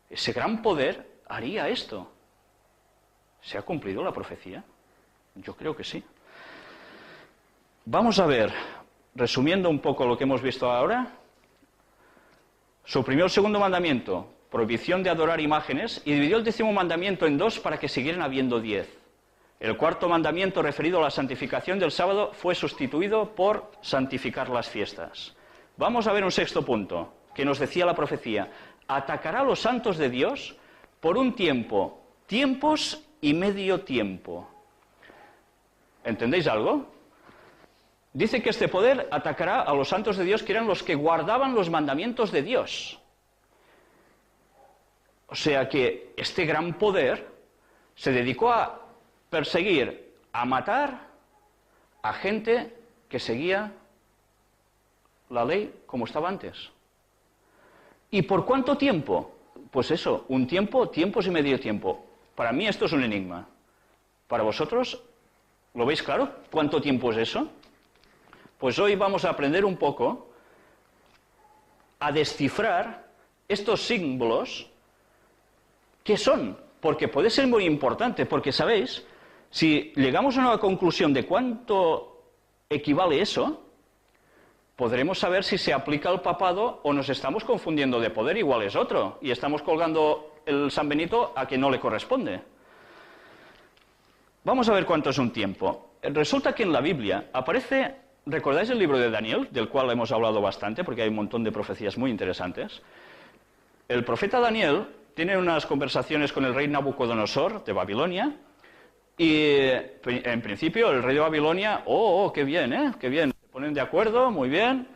ese gran poder, haría esto. ¿Se ha cumplido la profecía? Yo creo que sí. Vamos a ver, resumiendo un poco lo que hemos visto ahora. Suprimió el segundo mandamiento, prohibición de adorar imágenes, y dividió el 10º mandamiento en 2 para que siguieran habiendo 10. El cuarto mandamiento, referido a la santificación del sábado, fue sustituido por santificar las fiestas. Vamos a ver un sexto punto, que nos decía la profecía. Atacará a los santos de Dios por un tiempo, tiempos y medio tiempo. ¿Entendéis algo? Dice que este poder atacará a los santos de Dios, que eran los que guardaban los mandamientos de Dios. O sea que este gran poder se dedicó a perseguir, a matar a gente que seguía la ley como estaba antes. ¿Y por cuánto tiempo? Pues eso, un tiempo, tiempos y medio tiempo. Para mí esto es un enigma. ¿Para vosotros? ¿Lo veis claro? ¿Cuánto tiempo es eso? Pues hoy vamos a aprender un poco a descifrar estos símbolos. ¿Qué son? Porque puede ser muy importante, porque, ¿sabéis? Si llegamos a una conclusión de cuánto equivale eso, podremos saber si se aplica al papado o nos estamos confundiendo de poder, igual es otro, y estamos colgando el San Benito a quien no le corresponde. Vamos a ver cuánto es un tiempo. Resulta que en la Biblia aparece... ¿Recordáis el libro de Daniel, del cual hemos hablado bastante, porque hay un montón de profecías muy interesantes? El profeta Daniel tiene unas conversaciones con el rey Nabucodonosor de Babilonia, y en principio el rey de Babilonia, qué bien, qué bien, se ponen de acuerdo, muy bien,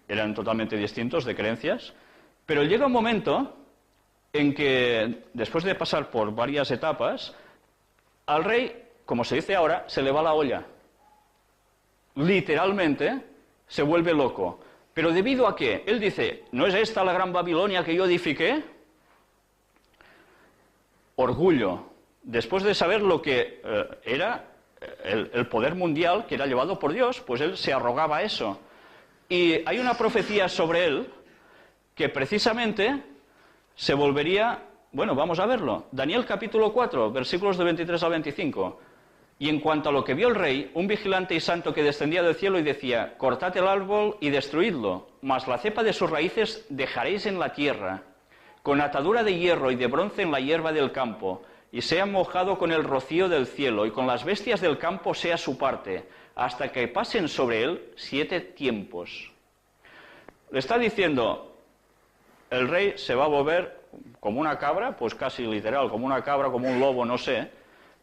eran totalmente distintos de creencias, pero llega un momento en que, después de pasar por varias etapas, al rey, como se dice ahora, se le va la olla. Literalmente se vuelve loco. ¿Pero debido a qué? Él dice, ¿no es esta la gran Babilonia que yo edifiqué? Orgullo. Después de saber lo que era el poder mundial que era llevado por Dios, pues él se arrogaba eso. Y hay una profecía sobre él que precisamente se volvería... Bueno, vamos a verlo. Daniel capítulo 4, versículos de 23 a 25. Y en cuanto a lo que vio el rey, un vigilante y santo que descendía del cielo y decía, cortad el árbol y destruidlo, mas la cepa de sus raíces dejaréis en la tierra, con atadura de hierro y de bronce en la hierba del campo, y sea mojado con el rocío del cielo, y con las bestias del campo sea su parte, hasta que pasen sobre él 7 tiempos. Le está diciendo, el rey se va a volver como una cabra, pues casi literal, como una cabra, como un lobo, no sé,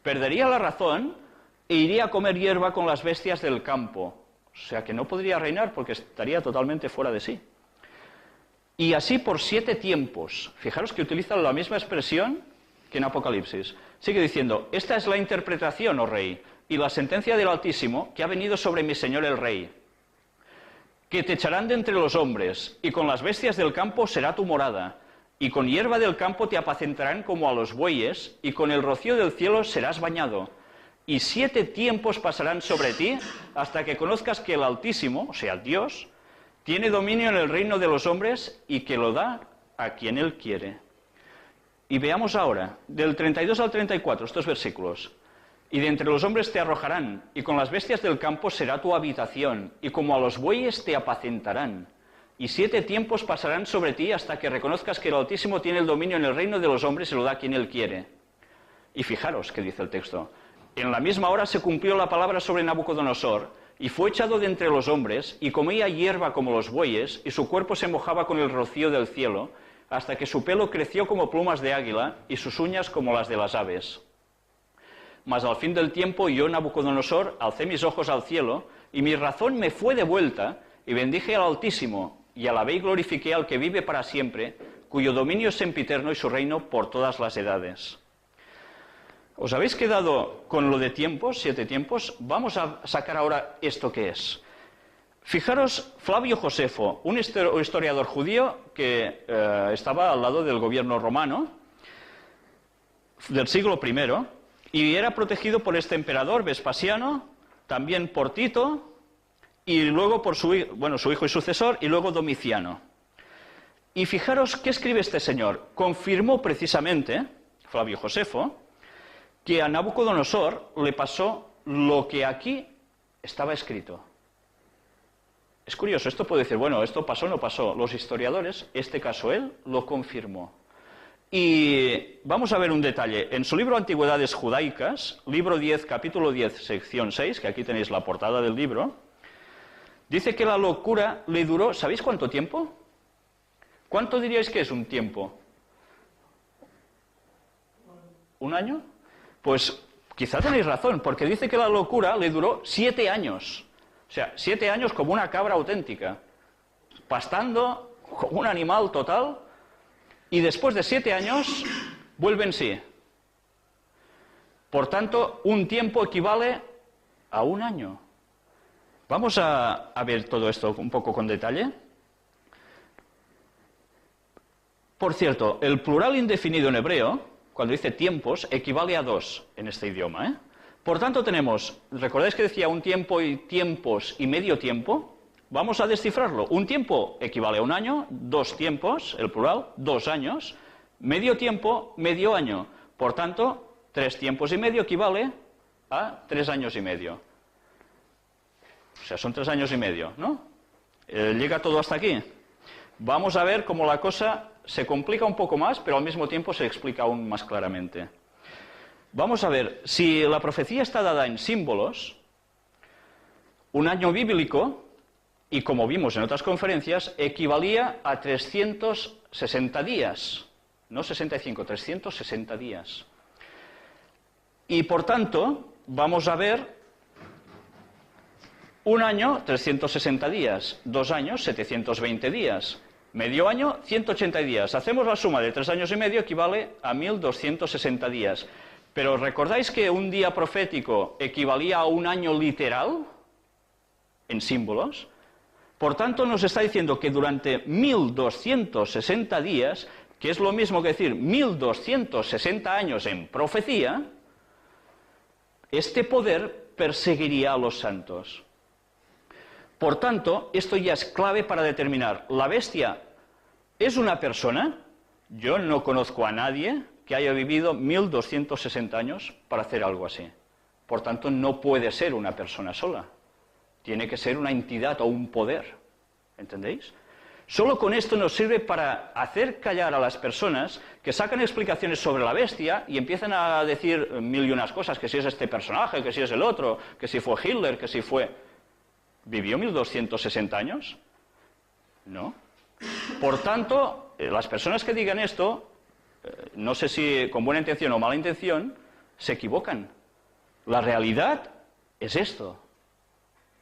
perdería la razón e iría a comer hierba con las bestias del campo. O sea que no podría reinar porque estaría totalmente fuera de sí. Y así por 7 tiempos. Fijaros que utilizan la misma expresión que en Apocalipsis. Sigue diciendo, esta es la interpretación, oh rey, y la sentencia del Altísimo que ha venido sobre mi señor el rey, que te echarán de entre los hombres, y con las bestias del campo será tu morada, y con hierba del campo te apacentarán como a los bueyes, y con el rocío del cielo serás bañado. y 7 tiempos pasarán sobre ti hasta que conozcas que el Altísimo, o sea, Dios, tiene dominio en el reino de los hombres y que lo da a quien Él quiere. Y veamos ahora, del 32 al 34, estos versículos. Y de entre los hombres te arrojarán, y con las bestias del campo será tu habitación, y como a los bueyes te apacentarán. Y 7 tiempos pasarán sobre ti hasta que reconozcas que el Altísimo tiene el dominio en el reino de los hombres y lo da a quien Él quiere. Y fijaros qué dice el texto. En la misma hora se cumplió la palabra sobre Nabucodonosor, y fue echado de entre los hombres, y comía hierba como los bueyes, y su cuerpo se mojaba con el rocío del cielo, hasta que su pelo creció como plumas de águila, y sus uñas como las de las aves. Mas al fin del tiempo yo, Nabucodonosor, alcé mis ojos al cielo, y mi razón me fue devuelta, y bendije al Altísimo, y alabé y glorifiqué al que vive para siempre, cuyo dominio es sempiterno y su reino por todas las edades. ¿Os habéis quedado con lo de tiempos, 7 tiempos? Vamos a sacar ahora esto que es. Fijaros, Flavio Josefo, un historiador judío que estaba al lado del gobierno romano del siglo I, y era protegido por este emperador Vespasiano, también por Tito, y luego por su hijo y sucesor, y luego Domiciano. Y fijaros qué escribe este señor. Confirmó precisamente, Flavio Josefo, que a Nabucodonosor le pasó lo que aquí estaba escrito. Es curioso, esto puede decir, bueno, esto pasó o no pasó. Los historiadores, este caso él, lo confirmó. Y vamos a ver un detalle. En su libro Antigüedades Judaicas, libro 10, capítulo 10, sección 6, que aquí tenéis la portada del libro, dice que la locura le duró, ¿sabéis cuánto tiempo? ¿Cuánto diríais que es un tiempo? ¿Un año? Pues quizá tenéis razón, porque dice que la locura le duró 7 años. O sea, 7 años como una cabra auténtica, pastando como un animal total, y después de 7 años vuelve en sí. Por tanto, un tiempo equivale a un año. Vamos a ver todo esto un poco con detalle. Por cierto, el plural indefinido en hebreo, cuando dice tiempos, equivale a 2 en este idioma, ¿eh? Por tanto tenemos, ¿recordáis que decía un tiempo y tiempos y medio tiempo? Vamos a descifrarlo. Un tiempo equivale a un año, 2 tiempos, el plural, 2 años. Medio tiempo, medio año. Por tanto, 3 tiempos y medio equivale a 3 años y medio. O sea, son 3 años y medio, ¿no? ¿Llega todo hasta aquí? Vamos a ver cómo la cosa se complica un poco más, pero al mismo tiempo se explica aún más claramente. Vamos a ver, si la profecía está dada en símbolos, un año bíblico, y como vimos en otras conferencias, equivalía a 360 días. No 65, 360 días. Y por tanto, vamos a ver un año, 360 días, 2 años, 720 días, medio año, 180 días. Hacemos la suma de 3 años y medio, equivale a 1260 días. Pero ¿recordáis que un día profético equivalía a un año literal en símbolos? Por tanto, nos está diciendo que durante 1260 días, que es lo mismo que decir 1260 años en profecía, este poder perseguiría a los santos. Por tanto, esto ya es clave para determinar, ¿la bestia es una persona? Yo no conozco a nadie que haya vivido 1260 años para hacer algo así. Por tanto, no puede ser una persona sola. Tiene que ser una entidad o un poder. ¿Entendéis? Solo con esto nos sirve para hacer callar a las personas que sacan explicaciones sobre la bestia y empiezan a decir mil y unas cosas, que si es este personaje, que si es el otro, que si fue Hitler, que si fue... ¿Vivió 1260 años? No. Por tanto, las personas que digan esto, no sé si con buena intención o mala intención, se equivocan. La realidad es esto.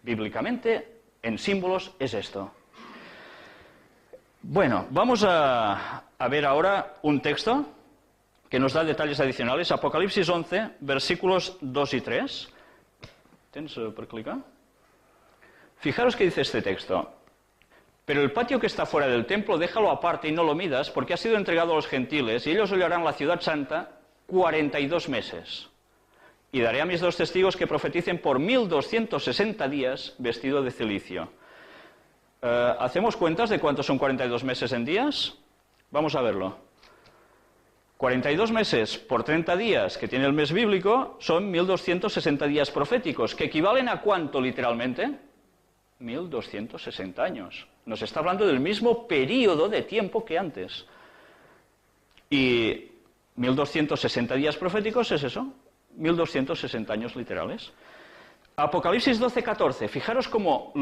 Bíblicamente, en símbolos, es esto. Bueno, vamos a ver ahora un texto que nos da detalles adicionales. Apocalipsis 11, versículos 2 y 3. ¿Tens per clicar? Fijaros qué dice este texto. Pero el patio que está fuera del templo, déjalo aparte y no lo midas, porque ha sido entregado a los gentiles, y ellos hollarán la ciudad santa 42 meses. y daré a mis 2 testigos que profeticen por 1260 días vestido de cilicio. ¿Hacemos cuentas de cuántos son 42 meses en días? Vamos a verlo. 42 meses por 30 días que tiene el mes bíblico son 1260 días proféticos, que equivalen a ¿cuánto literalmente? 1260 años. Nos está hablando del mismo periodo de tiempo que antes. Y 1260 días proféticos es eso, 1260 años literales. Apocalipsis 12:14. Fijaros cómo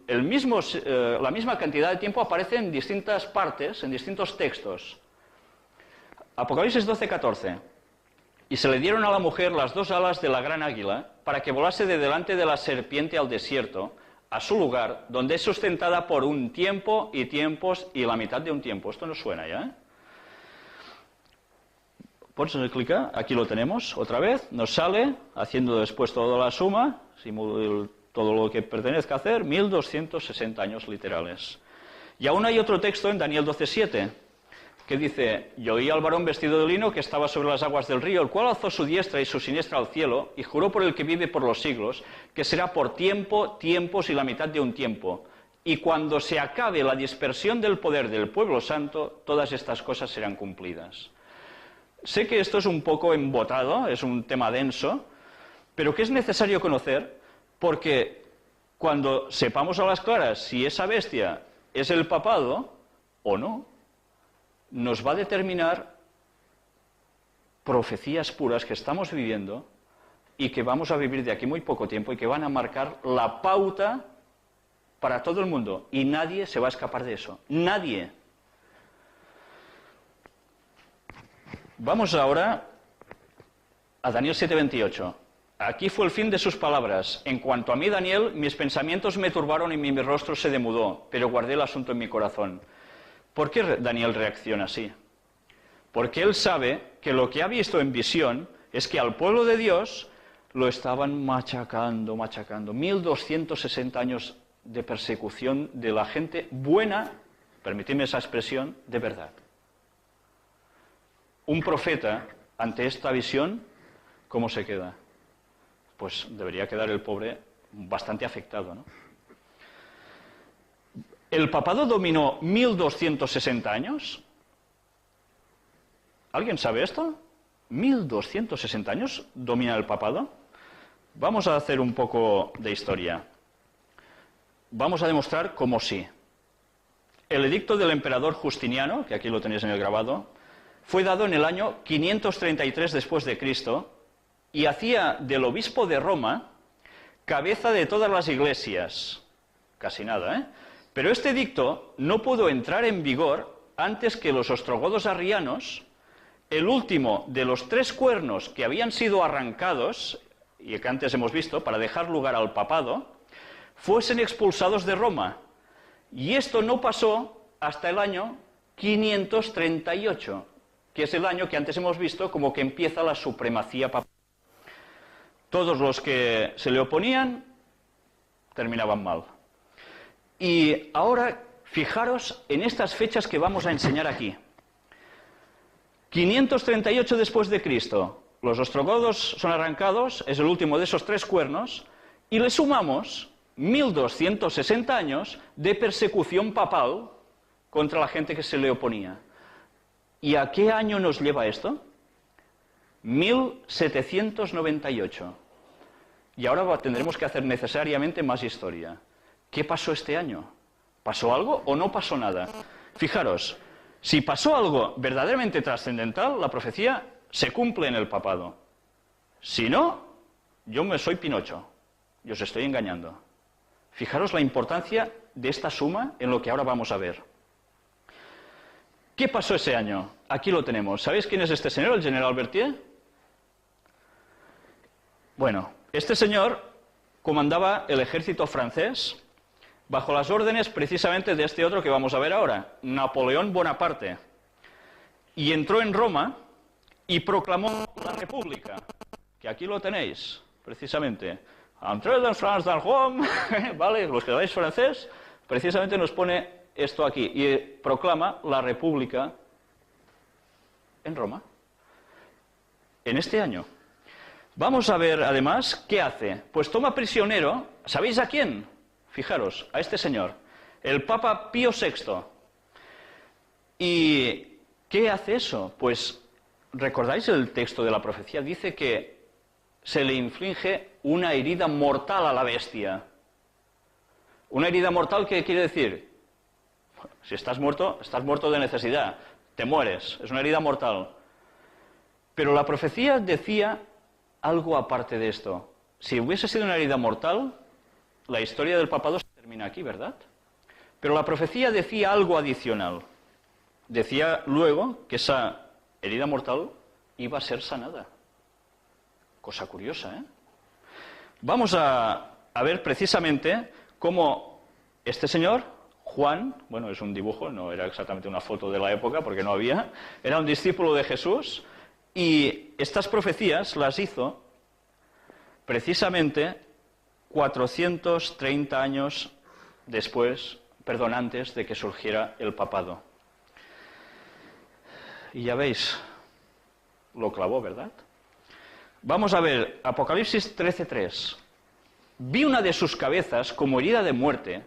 la misma cantidad de tiempo aparece en distintas partes, en distintos textos. Apocalipsis 12:14. Y se le dieron a la mujer las 2 alas de la gran águila para que volase de delante de la serpiente al desierto, a su lugar, donde es sustentada por un tiempo y tiempos y la mitad de un tiempo. Esto nos suena ya, ¿eh? Pones clic, aquí lo tenemos otra vez, nos sale, haciendo después toda la suma, todo lo que pertenezca a hacer, 1260 años literales. Y aún hay otro texto en Daniel 12:7, que dice, y oí al varón vestido de lino que estaba sobre las aguas del río, el cual alzó su diestra y su siniestra al cielo, y juró por el que vive por los siglos, que será por tiempo, tiempos y la mitad de un tiempo. Y cuando se acabe la dispersión del poder del pueblo santo, todas estas cosas serán cumplidas. Sé que esto es un poco embotado, es un tema denso, pero que es necesario conocer, porque cuando sepamos a las claras si esa bestia es el papado o no, nos va a determinar profecías puras que estamos viviendo y que vamos a vivir de aquí muy poco tiempo y que van a marcar la pauta para todo el mundo. Y nadie se va a escapar de eso. Nadie. Vamos ahora a Daniel 7:28. Aquí fue el fin de sus palabras. En cuanto a mí, Daniel, mis pensamientos me turbaron y mi rostro se demudó, pero guardé el asunto en mi corazón. ¿Por qué Daniel reacciona así? Porque él sabe que lo que ha visto en visión es que al pueblo de Dios lo estaban machacando. 1260 años de persecución de la gente buena, permitidme esa expresión, de verdad. Un profeta, ante esta visión, ¿cómo se queda? Pues debería quedar el pobre bastante afectado, ¿no? ¿El papado dominó 1260 años? ¿Alguien sabe esto? ¿1260 años domina el papado? Vamos a hacer un poco de historia. Vamos a demostrar cómo sí. El edicto del emperador Justiniano, que aquí lo tenéis en el grabado, fue dado en el año 533 después de Cristo y hacía del obispo de Roma cabeza de todas las iglesias. Casi nada, ¿eh? Pero este edicto no pudo entrar en vigor antes que los ostrogodos arrianos, el último de los 3 cuernos que habían sido arrancados, y que antes hemos visto, para dejar lugar al papado, fuesen expulsados de Roma. Y esto no pasó hasta el año 538, que es el año que antes hemos visto como que empieza la supremacía papal. Todos los que se le oponían terminaban mal. Y ahora, fijaros en estas fechas que vamos a enseñar aquí. 538 después de Cristo, los ostrogodos son arrancados, es el último de esos 3 cuernos, y le sumamos 1260 años de persecución papal contra la gente que se le oponía. ¿Y a qué año nos lleva esto? 1798. Y ahora tendremos que hacer necesariamente más historia. ¿Qué pasó este año? ¿Pasó algo o no pasó nada? Fijaros, si pasó algo verdaderamente trascendental, la profecía se cumple en el papado. Si no, yo me soy Pinocho y os estoy engañando. Fijaros la importancia de esta suma en lo que ahora vamos a ver. ¿Qué pasó ese año? Aquí lo tenemos. ¿Sabéis quién es este señor, el general Berthier? Bueno, este señor comandaba el ejército francés bajo las órdenes precisamente de este otro que vamos a ver ahora, Napoleón Bonaparte. Y entró en Roma y proclamó la República, que aquí lo tenéis, precisamente. Entré en France dans Rome, ¿vale? Los que habláis francés, precisamente nos pone esto aquí, y proclama la República en Roma, en este año. Vamos a ver, además, ¿qué hace? Pues toma prisionero, ¿sabéis a quién? Fijaros, a este señor, el Papa Pío VI. ¿Y qué hace eso? Pues, ¿recordáis el texto de la profecía? Dice que se le inflige una herida mortal a la bestia. ¿Una herida mortal qué quiere decir? Si estás muerto de necesidad, te mueres, es una herida mortal. Pero la profecía decía algo aparte de esto. Si hubiese sido una herida mortal, la historia del papado se termina aquí, ¿verdad? Pero la profecía decía algo adicional. Decía luego que esa herida mortal iba a ser sanada. Cosa curiosa, ¿eh? Vamos a ver precisamente cómo este señor, Juan, bueno, es un dibujo, no era exactamente una foto de la época porque no había, era un discípulo de Jesús y estas profecías las hizo precisamente 430 años antes de que surgiera el papado. Y ya veis, lo clavó, ¿verdad? Vamos a ver, Apocalipsis 13:3. Vi una de sus cabezas como herida de muerte,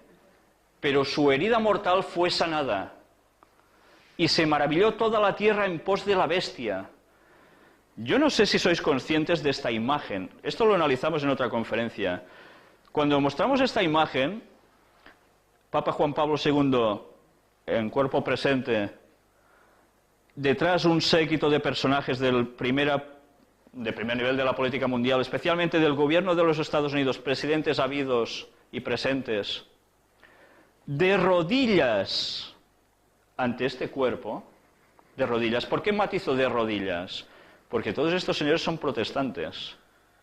pero su herida mortal fue sanada. Y se maravilló toda la tierra en pos de la bestia. Yo no sé si sois conscientes de esta imagen. Esto lo analizamos en otra conferencia. Cuando mostramos esta imagen, Papa Juan Pablo II, en cuerpo presente, detrás un séquito de personajes de primer nivel de la política mundial, especialmente del gobierno de los Estados Unidos, presidentes habidos y presentes, de rodillas ante este cuerpo, de rodillas. ¿Por qué matizo de rodillas? Porque todos estos señores son protestantes,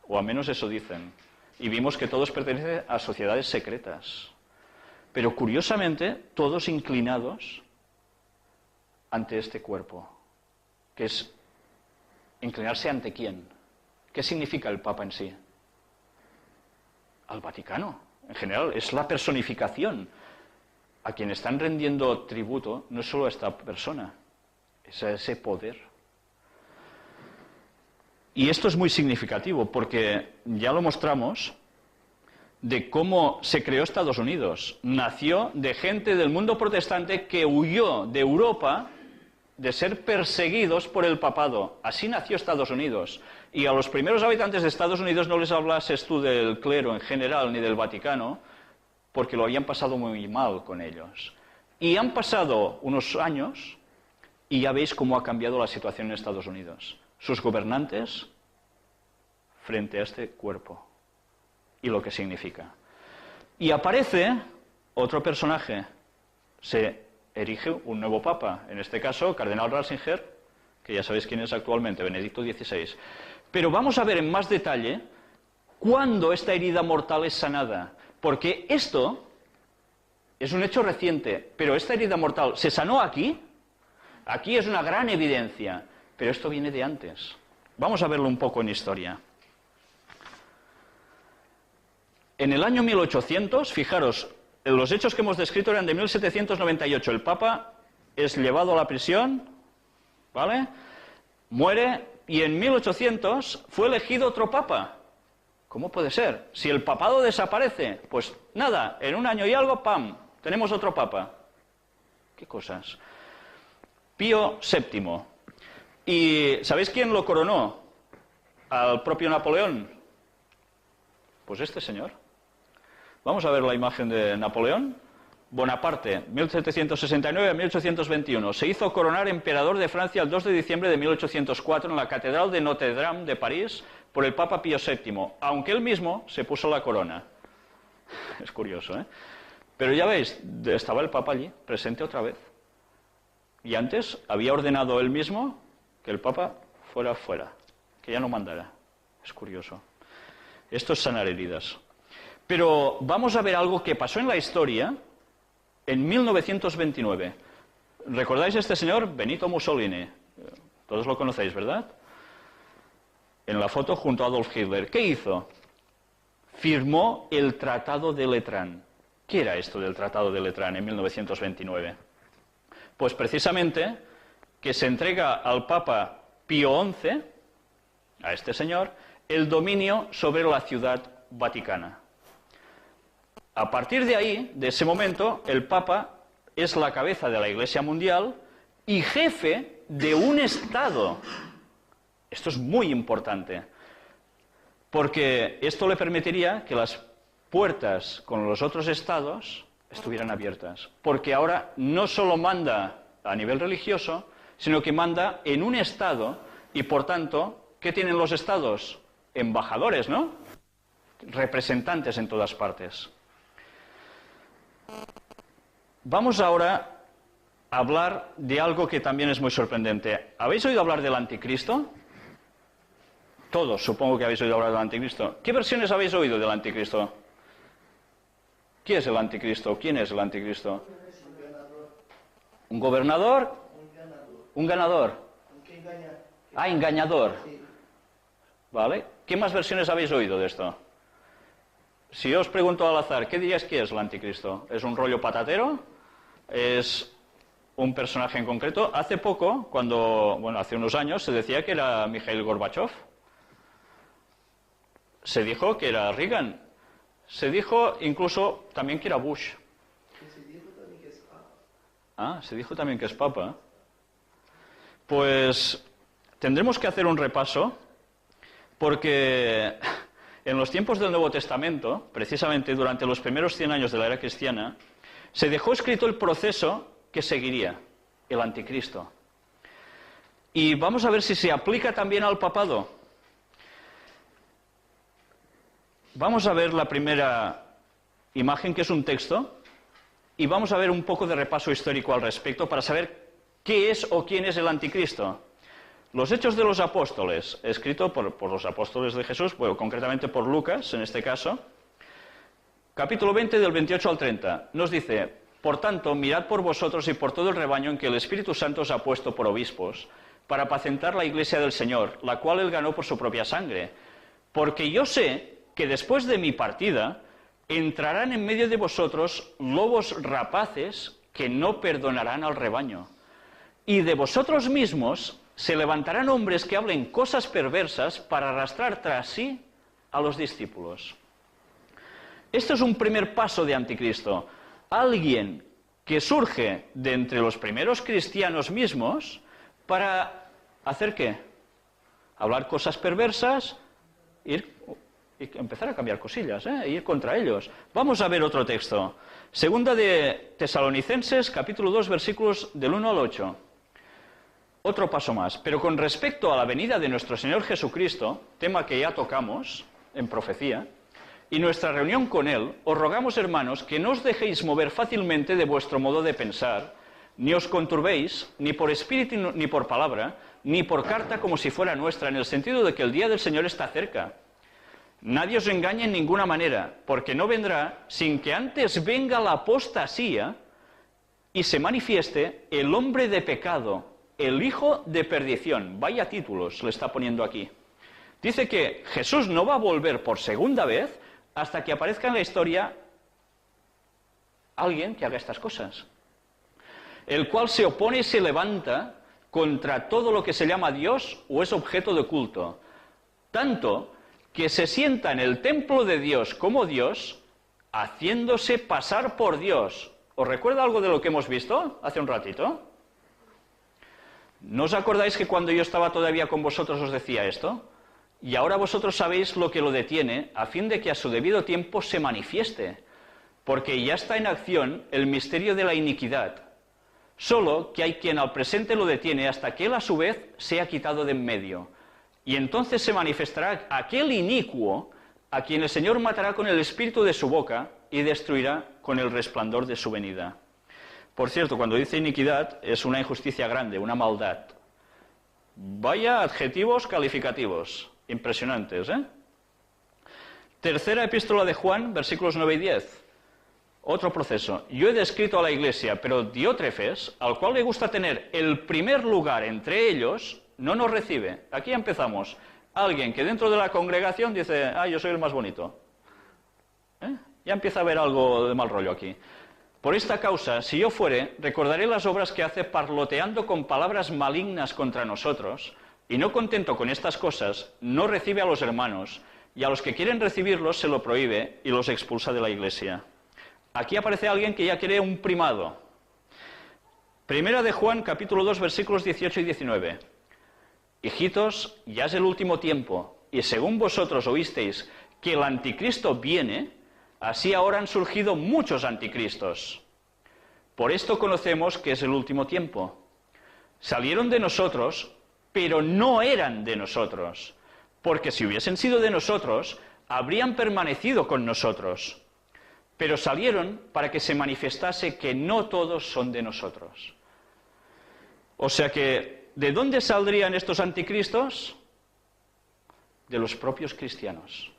o al menos eso dicen, y vimos que todos pertenecen a sociedades secretas. Pero curiosamente, todos inclinados ante este cuerpo, que es inclinarse ante quién. ¿Qué significa el Papa en sí? Al Vaticano, en general, es la personificación. A quien están rendiendo tributo no es solo a esta persona, es a ese poder. Y esto es muy significativo, porque ya lo mostramos de cómo se creó Estados Unidos. Nació de gente del mundo protestante que huyó de Europa de ser perseguidos por el papado. Así nació Estados Unidos. Y a los primeros habitantes de Estados Unidos no les hablases tú del clero en general ni del Vaticano, porque lo habían pasado muy mal con ellos. Y han pasado unos años y ya veis cómo ha cambiado la situación en Estados Unidos. Sus gobernantes frente a este cuerpo y lo que significa. Y aparece otro personaje, se erige un nuevo papa, en este caso, Cardenal Ratzinger, que ya sabéis quién es actualmente, Benedicto XVI. Pero vamos a ver en más detalle cuándo esta herida mortal es sanada, porque esto es un hecho reciente, pero esta herida mortal se sanó aquí. Aquí es una gran evidencia, pero esto viene de antes. Vamos a verlo un poco en historia. En el año 1800, fijaros, los hechos que hemos descrito eran de 1798. El Papa es llevado a la prisión, ¿vale? Muere, y en 1800 fue elegido otro Papa. ¿Cómo puede ser? Si el papado desaparece, pues nada, en un año y algo, ¡pam!, tenemos otro Papa. ¿Qué cosas? Pío VII. ¿Y sabéis quién lo coronó? Al propio Napoleón. Pues este señor. Vamos a ver la imagen de Napoleón. Bonaparte, 1769 a 1821. Se hizo coronar emperador de Francia el 2 de diciembre de 1804 en la Catedral de Notre Dame de París por el Papa Pío VII, aunque él mismo se puso la corona. Es curioso, ¿eh? Pero ya veis, estaba el Papa allí, presente otra vez. Y antes había ordenado él mismo que el Papa fuera fuera, que ya no mandara. Es curioso. Esto es sanar heridas. Pero vamos a ver algo que pasó en la historia en 1929. ¿Recordáis a este señor? Benito Mussolini. Todos lo conocéis, ¿verdad? En la foto junto a Adolf Hitler. ¿Qué hizo? Firmó el Tratado de Letrán. ¿Qué era esto del Tratado de Letrán en 1929? Pues precisamente que se entrega al Papa Pío XI, a este señor, el dominio sobre la ciudad vaticana. A partir de ahí, de ese momento, el Papa es la cabeza de la Iglesia mundial y jefe de un Estado. Esto es muy importante, porque esto le permitiría que las puertas con los otros estados estuvieran abiertas. Porque ahora no solo manda a nivel religioso, sino que manda en un estado y, por tanto, ¿qué tienen los estados? Embajadores, ¿no? Representantes en todas partes. Vamos ahora a hablar de algo que también es muy sorprendente. ¿Habéis oído hablar del anticristo? Todos, supongo que habéis oído hablar del anticristo. ¿Qué versiones habéis oído del anticristo? ¿Qué es el anticristo? ¿Quién es el anticristo? ¿Un gobernador? ¿Un ganador? Ah, engañador. ¿Vale? ¿Qué más versiones habéis oído de esto? Si yo os pregunto al azar, ¿qué diríais que es el anticristo? ¿Es un rollo patatero? ¿Es un personaje en concreto? Hace poco, hace unos años, se decía que era Mikhail Gorbachev. Se dijo que era Reagan. Se dijo incluso también que era Bush. Ah, se dijo también que es Papa. Pues tendremos que hacer un repaso, porque en los tiempos del Nuevo Testamento, precisamente durante los primeros 100 años de la era cristiana, se dejó escrito el proceso que seguiría, el anticristo. Y vamos a ver si se aplica también al papado. Vamos a ver la primera imagen, que es un texto, y vamos a ver un poco de repaso histórico al respecto para saber qué es o quién es el anticristo. Los Hechos de los Apóstoles, escrito por los apóstoles de Jesús, bueno, concretamente por Lucas, en este caso, capítulo 20, del 28 al 30, nos dice: por tanto, mirad por vosotros y por todo el rebaño en que el Espíritu Santo os ha puesto por obispos, para apacentar la iglesia del Señor, la cual él ganó por su propia sangre. Porque yo sé que después de mi partida entrarán en medio de vosotros lobos rapaces que no perdonarán al rebaño. Y de vosotros mismos se levantarán hombres que hablen cosas perversas para arrastrar tras sí a los discípulos. Esto es un primer paso de anticristo. Alguien que surge de entre los primeros cristianos mismos para ¿hacer qué? Hablar cosas perversas, empezar a cambiar cosillas, ir contra ellos. Vamos a ver otro texto. Segunda de Tesalonicenses, capítulo 2, versículos del 1 al 8. Otro paso más. Pero con respecto a la venida de nuestro Señor Jesucristo, tema que ya tocamos en profecía, y nuestra reunión con Él, os rogamos, hermanos, que no os dejéis mover fácilmente de vuestro modo de pensar, ni os conturbéis, ni por espíritu ni por palabra, ni por carta como si fuera nuestra, en el sentido de que el día del Señor está cerca. Nadie os engañe en ninguna manera, porque no vendrá sin que antes venga la apostasía y se manifieste el hombre de pecado, el hijo de perdición. Vaya títulos le está poniendo aquí. Dice que Jesús no va a volver por segunda vez hasta que aparezca en la historia alguien que haga estas cosas, el cual se opone y se levanta contra todo lo que se llama Dios o es objeto de culto, tanto que se sienta en el templo de Dios como Dios, haciéndose pasar por Dios. ¿Os recuerda algo de lo que hemos visto hace un ratito? ¿No os acordáis que cuando yo estaba todavía con vosotros os decía esto? Y ahora vosotros sabéis lo que lo detiene, a fin de que a su debido tiempo se manifieste, porque ya está en acción el misterio de la iniquidad. Solo que hay quien al presente lo detiene hasta que él a su vez sea quitado de en medio. Y entonces se manifestará aquel inicuo a quien el Señor matará con el espíritu de su boca y destruirá con el resplandor de su venida. Por cierto, cuando dice iniquidad es una injusticia grande, una maldad. Vaya adjetivos calificativos, impresionantes, ¿eh? Tercera epístola de Juan, versículos 9 y 10. Otro proceso. Yo he descrito a la iglesia, pero Diótrefes, al cual le gusta tener el primer lugar entre ellos, no nos recibe. Aquí empezamos. Alguien que dentro de la congregación dice, yo soy el más bonito. Ya empieza a haber algo de mal rollo aquí. Por esta causa, si yo fuere, recordaré las obras que hace parloteando con palabras malignas contra nosotros, Y no contento con estas cosas, no recibe a los hermanos, y a los que quieren recibirlos se lo prohíbe y los expulsa de la iglesia. Aquí aparece alguien que ya quiere un primado. Primera de Juan, capítulo 2, versículos 18 y 19. Hijitos, ya es el último tiempo, y según vosotros oísteis que el anticristo viene, así ahora han surgido muchos anticristos. Por esto conocemos que es el último tiempo. Salieron de nosotros, pero no eran de nosotros, porque si hubiesen sido de nosotros, habrían permanecido con nosotros. Pero salieron para que se manifestase que no todos son de nosotros. O sea que, ¿de dónde saldrían estos anticristos? De los propios cristianos.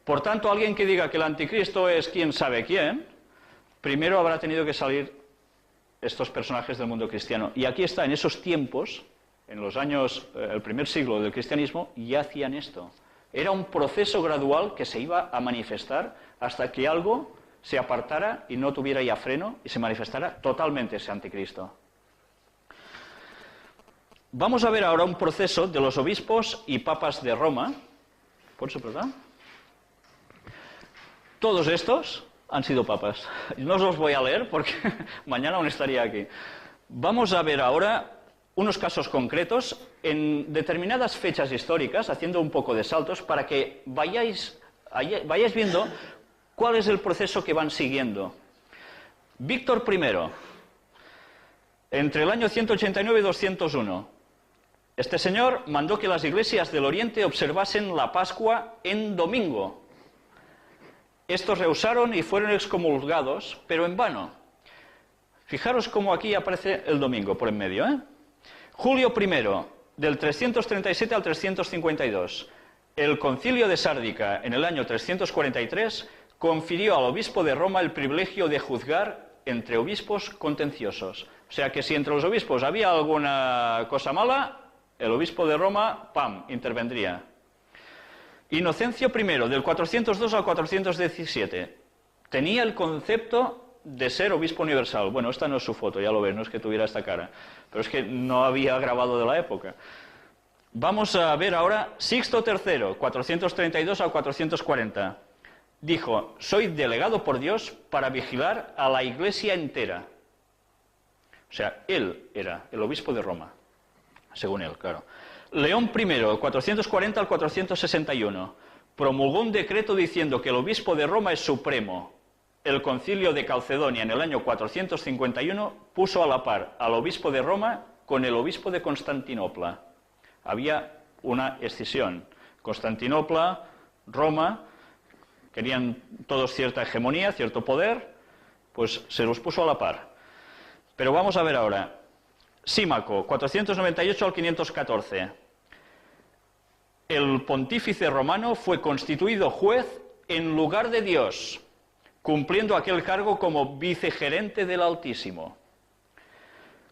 Por tanto, alguien que diga que el anticristo es quién sabe quién, primero habrá tenido que salir estos personajes del mundo cristiano. Y aquí está, en esos tiempos, en los años, el primer siglo del cristianismo, ya hacían esto. Era un proceso gradual que se iba a manifestar hasta que algo se apartara y no tuviera ya freno y se manifestara totalmente ese anticristo. Vamos a ver ahora un proceso de los obispos y papas de Roma. ¿Puedo soportar? Todos estos han sido papas. No os los voy a leer porque mañana aún estaría aquí. Vamos a ver ahora unos casos concretos en determinadas fechas históricas, haciendo un poco de saltos, para que vayáis viendo cuál es el proceso que van siguiendo. Víctor I, entre el año 189 y 201. Este señor mandó que las iglesias del Oriente observasen la Pascua en domingo. Estos rehusaron y fueron excomulgados, pero en vano. Fijaros cómo aquí aparece el domingo por en medio, ¿eh? Julio I, del 337 al 352. El concilio de Sárdica, en el año 343, confirió al obispo de Roma el privilegio de juzgar entre obispos contenciosos. O sea que si entre los obispos había alguna cosa mala, el obispo de Roma, ¡pam!, intervendría. Inocencio I, del 402 al 417, tenía el concepto de ser obispo universal. Bueno, esta no es su foto, ya lo ves, no es que tuviera esta cara, pero es que no había grabado de la época. Vamos a ver ahora Sixto III, 432 al 440. Dijo: soy delegado por Dios para vigilar a la iglesia entera. O sea, él era el obispo de Roma, según él, claro. León I, 440 al 461, promulgó un decreto diciendo que el obispo de Roma es supremo. El concilio de Calcedonia, en el año 451, puso a la par al obispo de Roma con el obispo de Constantinopla. Había una escisión. Constantinopla, Roma, querían todos cierta hegemonía, cierto poder, pues se los puso a la par. Pero vamos a ver ahora. Símaco, 498 al 514. El pontífice romano fue constituido juez en lugar de Dios, cumpliendo aquel cargo como vicegerente del Altísimo.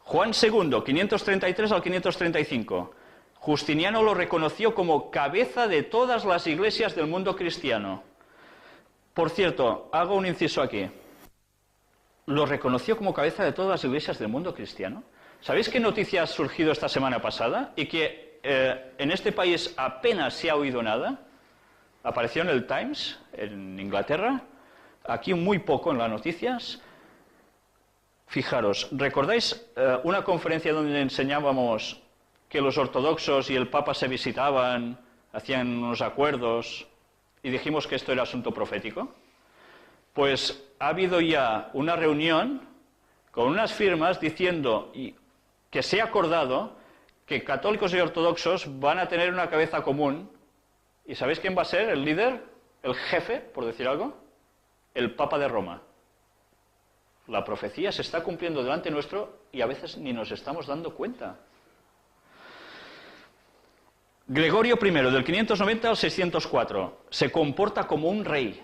Juan II, 533 al 535. Justiniano lo reconoció como cabeza de todas las iglesias del mundo cristiano. Por cierto, hago un inciso aquí. ¿Lo reconoció como cabeza de todas las iglesias del mundo cristiano? ¿Sabéis qué noticia ha surgido esta semana pasada? Y que en este país apenas se ha oído nada. Apareció en el Times, en Inglaterra. Aquí muy poco en las noticias. Fijaros, ¿recordáis una conferencia donde enseñábamos que los ortodoxos y el Papa se visitaban, hacían unos acuerdos y dijimos que esto era asunto profético? Pues ha habido ya una reunión con unas firmas diciendo que se ha acordado que católicos y ortodoxos van a tener una cabeza común. ¿Y sabéis quién va a ser el líder, el jefe, por decir algo? El Papa de Roma. La profecía se está cumpliendo delante nuestro y a veces ni nos estamos dando cuenta. Gregorio I, del 590 al 604, se comporta como un rey.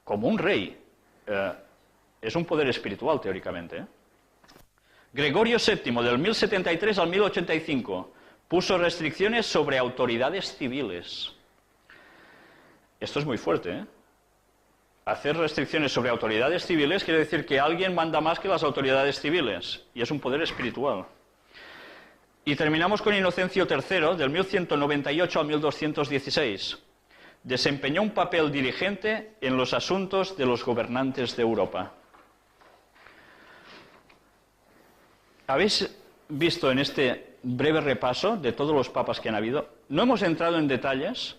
Como un rey. Es un poder espiritual, teóricamente, ¿eh? Gregorio VII, del 1073 al 1085, puso restricciones sobre autoridades civiles. Esto es muy fuerte, ¿eh? Hacer restricciones sobre autoridades civiles quiere decir que alguien manda más que las autoridades civiles, y es un poder espiritual. Y terminamos con Inocencio III, del 1198 al 1216. Desempeñó un papel dirigente en los asuntos de los gobernantes de Europa. Habéis visto en este breve repaso de todos los papas que han habido, no hemos entrado en detalles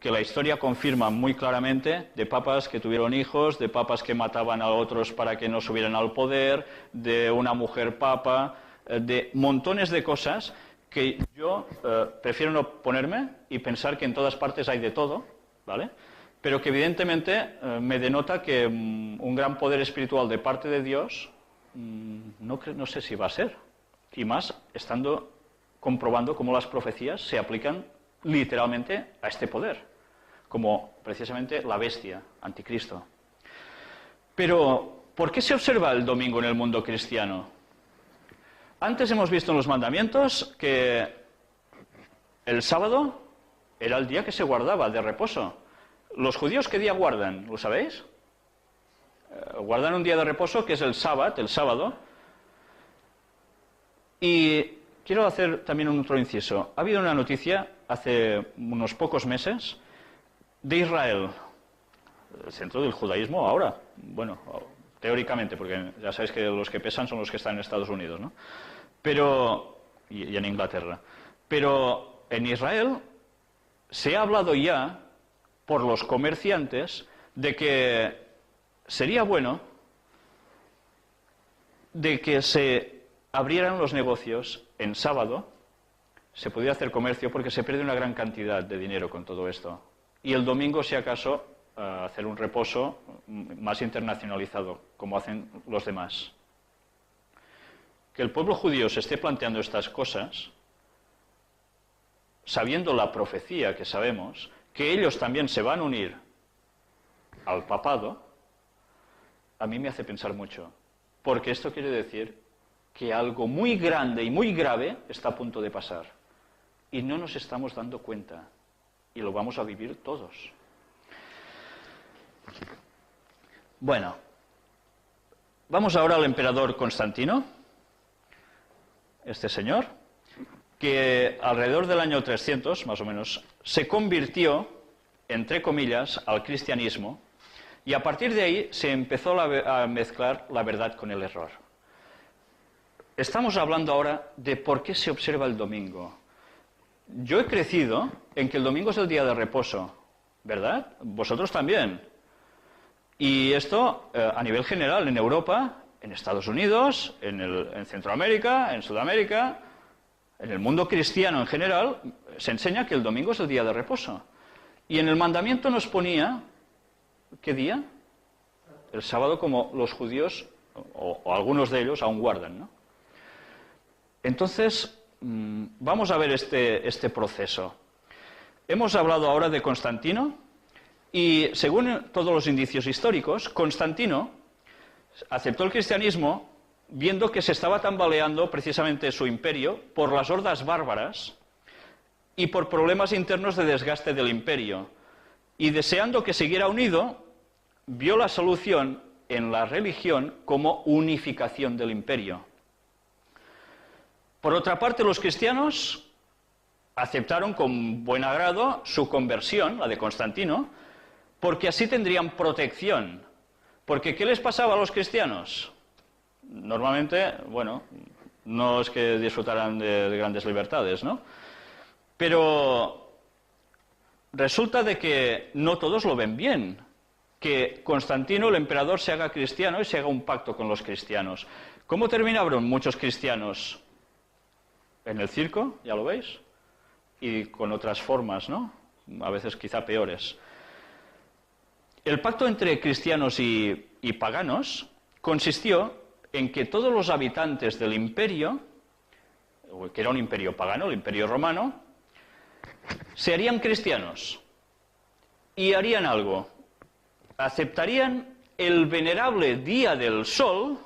que la historia confirma muy claramente, de papas que tuvieron hijos, de papas que mataban a otros para que no subieran al poder, de una mujer papa, de montones de cosas que yo prefiero no ponerme y pensar que en todas partes hay de todo, ¿vale? Pero que evidentemente me denota que un gran poder espiritual de parte de Dios no sé si va a ser. Y más estando comprobando cómo las profecías se aplican literalmente a este poder, como precisamente la bestia, anticristo. Pero, ¿por qué se observa el domingo en el mundo cristiano? Antes hemos visto en los mandamientos que el sábado era el día que se guardaba de reposo. ¿Los judíos qué día guardan? ¿Lo sabéis? Guardan un día de reposo que es el sábado. Y quiero hacer también un otro inciso. Ha habido una noticia hace unos pocos meses de Israel, el centro del judaísmo ahora, bueno, teóricamente, porque ya sabéis que los que pesan son los que están en Estados Unidos, ¿no? Pero, y en Inglaterra. Pero en Israel se ha hablado ya por los comerciantes de que sería bueno de que se abrieran los negocios en sábado, se pudiera hacer comercio porque se pierde una gran cantidad de dinero con todo esto. Y el domingo, si acaso, hacer un reposo más internacionalizado, como hacen los demás. Que el pueblo judío se esté planteando estas cosas, sabiendo la profecía que sabemos, que ellos también se van a unir al papado, a mí me hace pensar mucho. Porque esto quiere decir que algo muy grande y muy grave está a punto de pasar. Y no nos estamos dando cuenta. Y lo vamos a vivir todos. Bueno, vamos ahora al emperador Constantino, este señor, que alrededor del año 300, más o menos, se convirtió, entre comillas, al cristianismo, y a partir de ahí se empezó a mezclar la verdad con el error. Estamos hablando ahora de por qué se observa el domingo. Yo he crecido en que el domingo es el día de reposo, ¿verdad? Vosotros también. Y esto a nivel general en Europa, en Estados Unidos, en Centroamérica, en Sudamérica, en el mundo cristiano en general, se enseña que el domingo es el día de reposo. Y en el mandamiento nos ponía, ¿qué día? El sábado, como los judíos, o algunos de ellos, aún guardan, ¿no? Entonces, vamos a ver este proceso. Hemos hablado ahora de Constantino y, según todos los indicios históricos, Constantino aceptó el cristianismo viendo que se estaba tambaleando precisamente su imperio por las hordas bárbaras y por problemas internos de desgaste del imperio. Y deseando que siguiera unido, vio la solución en la religión como unificación del imperio. Por otra parte, los cristianos aceptaron con buen agrado su conversión, la de Constantino, porque así tendrían protección. Porque ¿qué les pasaba a los cristianos? Normalmente, bueno, no es que disfrutaran de grandes libertades, ¿no? Pero resulta de que no todos lo ven bien, que Constantino, el emperador, se haga cristiano y se haga un pacto con los cristianos. ¿Cómo terminaron muchos cristianos? En el circo, ya lo veis, y con otras formas, ¿no? A veces quizá peores. El pacto entre cristianos y paganos consistió en que todos los habitantes del imperio, que era un imperio pagano, el imperio romano, se harían cristianos y harían algo. Aceptarían el venerable día del sol,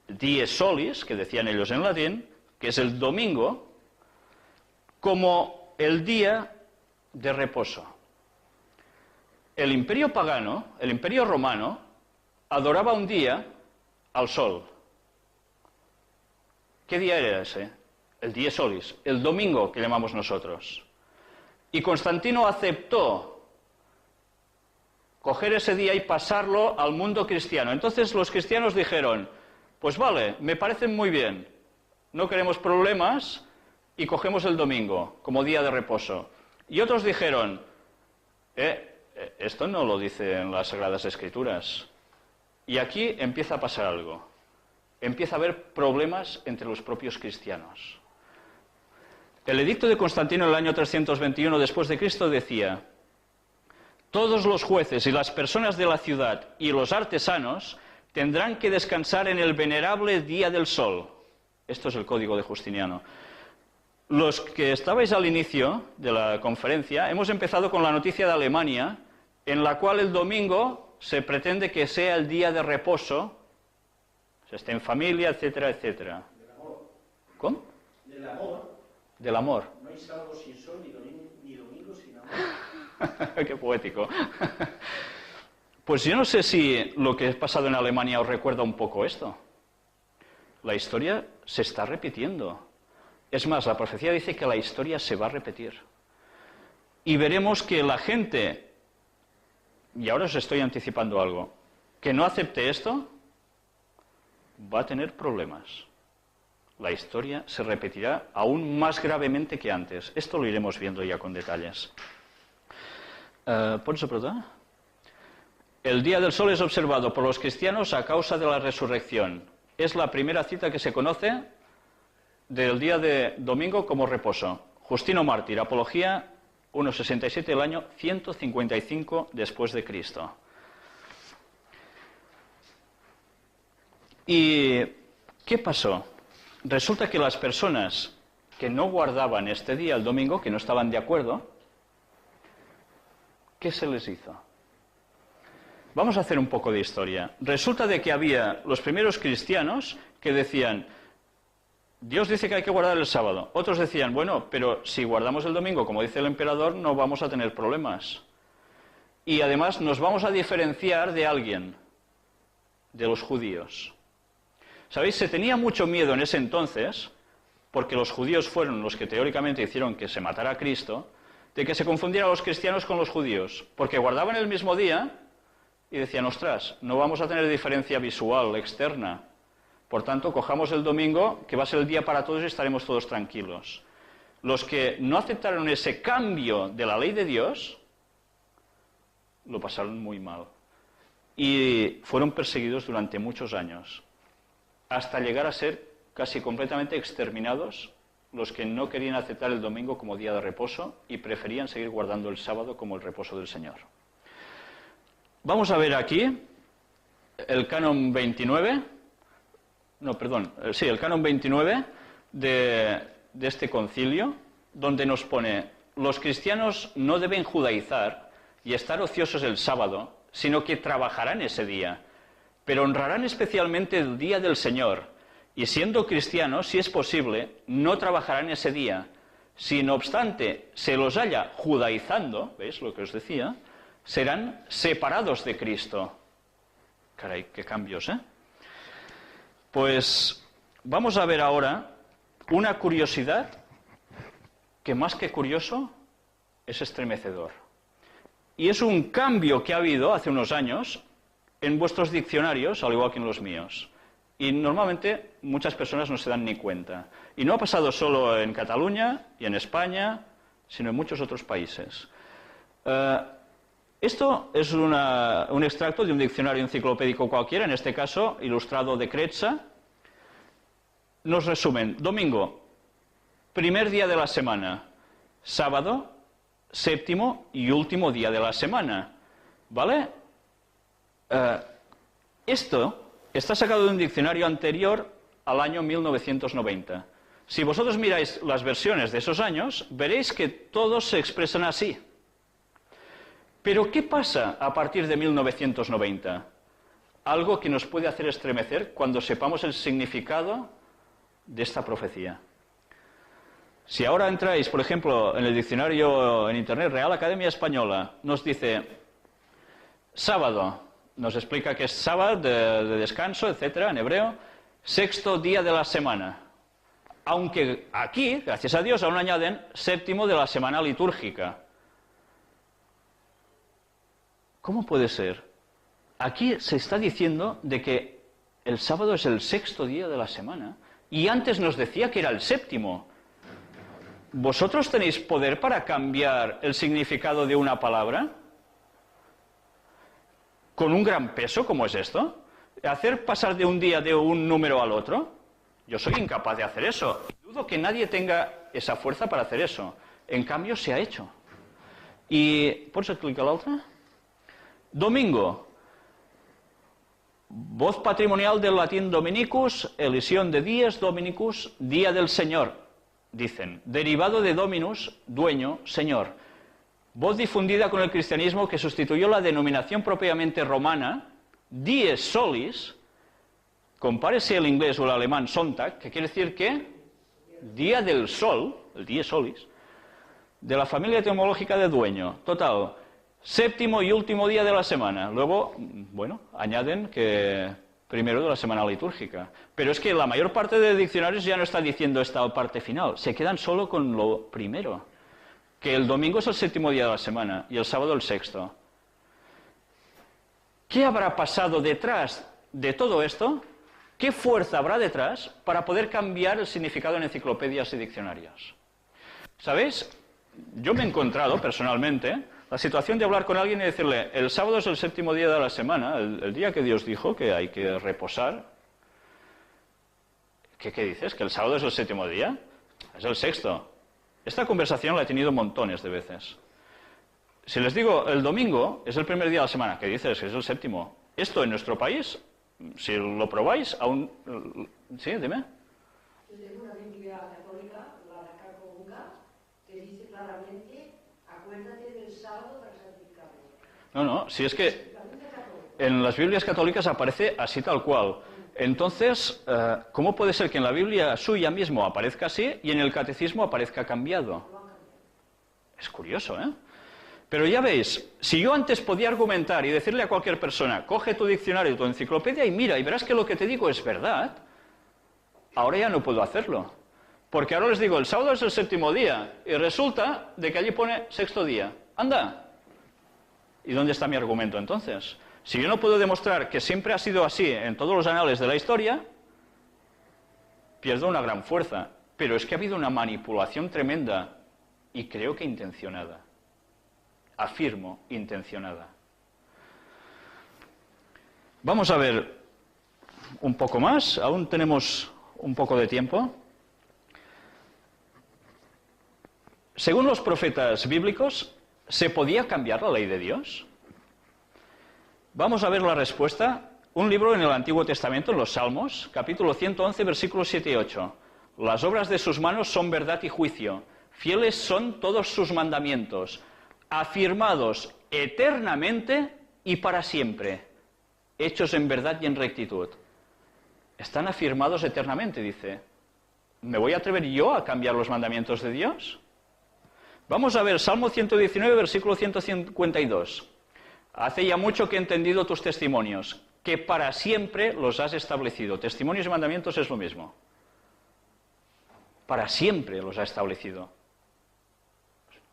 dies solis, que decían ellos en latín, que es el domingo, como el día de reposo. El imperio pagano, el imperio romano, adoraba un día al sol. ¿Qué día era ese? el dies solis, el domingo que llamamos nosotros. Y Constantino aceptó coger ese día y pasarlo al mundo cristiano. Entonces los cristianos dijeron, pues vale, me parecen muy bien, no queremos problemas y cogemos el domingo como día de reposo. Y otros dijeron, esto no lo dicen las Sagradas Escrituras. Y aquí empieza a pasar algo. Empieza a haber problemas entre los propios cristianos. El edicto de Constantino en el año 321 después de Cristo decía: todos los jueces y las personas de la ciudad y los artesanos tendrán que descansar en el venerable día del sol. Esto es el código de Justiniano. Los que estabais al inicio de la conferencia, hemos empezado con la noticia de Alemania, en la cual el domingo se pretende que sea el día de reposo, se esté en familia, etcétera, etcétera. Del amor. ¿Cómo? Del amor. Del amor. No hay sábado sin sol ni domingo sin amor. Qué poético. Pues yo no sé si lo que ha pasado en Alemania os recuerda un poco esto. La historia se está repitiendo. Es más, la profecía dice que la historia se va a repetir. Y veremos que la gente, y ahora os estoy anticipando algo, que no acepte esto, va a tener problemas. La historia se repetirá aún más gravemente que antes. Esto lo iremos viendo ya con detalles. ¿Pots apretar? El día del sol es observado por los cristianos a causa de la resurrección. Es la primera cita que se conoce del día de domingo como reposo. Justino Mártir, Apología 1.67, del año 155 después de Cristo. ¿Y qué pasó? Resulta que las personas que no guardaban este día, el domingo, que no estaban de acuerdo, ¿qué se les hizo? Vamos a hacer un poco de historia. Resulta de que había los primeros cristianos que decían: Dios dice que hay que guardar el sábado. Otros decían, bueno, pero si guardamos el domingo, como dice el emperador, no vamos a tener problemas. Y además nos vamos a diferenciar de alguien, de los judíos. ¿Sabéis? Se tenía mucho miedo en ese entonces, porque los judíos fueron los que teóricamente hicieron que se matara a Cristo, de que se confundieran los cristianos con los judíos, porque guardaban el mismo día y decían, ostras, no vamos a tener diferencia visual, externa. Por tanto, cojamos el domingo, que va a ser el día para todos y estaremos todos tranquilos. Los que no aceptaron ese cambio de la ley de Dios, lo pasaron muy mal. Y fueron perseguidos durante muchos años, hasta llegar a ser casi completamente exterminados los que no querían aceptar el domingo como día de reposo y preferían seguir guardando el sábado como el reposo del Señor. Vamos a ver aquí el canon 29, el canon 29 de este concilio, donde nos pone: los cristianos no deben judaizar y estar ociosos el sábado, sino que trabajarán ese día, pero honrarán especialmente el día del Señor, y siendo cristianos, si es posible, no trabajarán ese día. Si no obstante se los halla judaizando, ¿veis lo que os decía?, serán separados de Cristo. Caray, qué cambios, ¿eh? Pues vamos a ver ahora una curiosidad que más que curioso es estremecedor. Y es un cambio que ha habido hace unos años en vuestros diccionarios, al igual que en los míos. Y normalmente muchas personas no se dan ni cuenta. Y no ha pasado solo en Cataluña y en España, sino en muchos otros países. Esto es un extracto de un diccionario enciclopédico cualquiera, en este caso ilustrado de Kretza. Nos resumen: domingo, primer día de la semana; sábado, séptimo y último día de la semana. ¿Vale? Esto está sacado de un diccionario anterior al año 1990. Si vosotros miráis las versiones de esos años, veréis que todos se expresan así. Pero ¿qué pasa a partir de 1990? Algo que nos puede hacer estremecer cuando sepamos el significado de esta profecía. Si ahora entráis, por ejemplo, en el diccionario en Internet, Real Academia Española, nos dice sábado, nos explica que es sábado de descanso, etcétera, en hebreo, sexto día de la semana. Aunque aquí, gracias a Dios, aún añaden séptimo de la semana litúrgica. ¿Cómo puede ser? Aquí se está diciendo de que el sábado es el sexto día de la semana y antes nos decía que era el séptimo. ¿Vosotros tenéis poder para cambiar el significado de una palabra? ¿Con un gran peso como es esto? ¿Hacer pasar de un día de un número al otro? Yo soy incapaz de hacer eso. Dudo que nadie tenga esa fuerza para hacer eso. En cambio, se ha hecho. Y, ¿pots explicar la otra? Domingo. Voz patrimonial del latín Dominicus, elisión de dies Dominicus, día del Señor, dicen. Derivado de Dominus, dueño, Señor. Voz difundida con el cristianismo que sustituyó la denominación propiamente romana, dies solis, compárese el inglés o el alemán Sonntag, que quiere decir que día del sol, el dies solis, de la familia etimológica de dueño. Total, séptimo y último día de la semana. Luego, bueno, añaden que primero de la semana litúrgica. Pero es que la mayor parte de diccionarios ya no está diciendo esta parte final. Se quedan solo con lo primero. Que el domingo es el séptimo día de la semana y el sábado el sexto. ¿Qué habrá pasado detrás de todo esto? ¿Qué fuerza habrá detrás para poder cambiar el significado en enciclopedias y diccionarios? ¿Sabéis? Yo me he encontrado personalmente la situación de hablar con alguien y decirle, el sábado es el séptimo día de la semana, el día que Dios dijo que hay que reposar. ¿Qué dices? ¿Que el sábado es el séptimo día? Es el sexto. Esta conversación la he tenido montones de veces. Si les digo, el domingo es el primer día de la semana, ¿qué dices? Es el séptimo. Esto en nuestro país, si lo probáis, aún... ¿Sí? Dime. Yo tengo una Biblia católica, la de acá Conca, que dice claramente, acuérdate del sábado para santificarlo. No, si es que en las Biblias católicas aparece así tal cual. Entonces, ¿cómo puede ser que en la Biblia suya mismo aparezca así y en el catecismo aparezca cambiado? Es curioso, ¿eh? Pero ya veis, si yo antes podía argumentar y decirle a cualquier persona, coge tu diccionario, tu enciclopedia y mira, y verás que lo que te digo es verdad, ahora ya no puedo hacerlo. Porque ahora les digo, el sábado es el séptimo día, y resulta de que allí pone sexto día. ¡Anda! ¿Y dónde está mi argumento entonces? Si yo no puedo demostrar que siempre ha sido así en todos los anales de la historia, pierdo una gran fuerza. Pero es que ha habido una manipulación tremenda, y creo que intencionada. Afirmo, intencionada. Vamos a ver un poco más, aún tenemos un poco de tiempo. Según los profetas bíblicos, ¿se podía cambiar la ley de Dios? Vamos a ver la respuesta. Un libro en el Antiguo Testamento, en los Salmos, capítulo 111, versículos 7 y 8. Las obras de sus manos son verdad y juicio. Fieles son todos sus mandamientos, afirmados eternamente y para siempre, hechos en verdad y en rectitud. Están afirmados eternamente, dice. ¿Me voy a atrever yo a cambiar los mandamientos de Dios? Vamos a ver, Salmo 119, versículo 152. Hace ya mucho que he entendido tus testimonios, que para siempre los has establecido. Testimonios y mandamientos es lo mismo. Para siempre los ha establecido.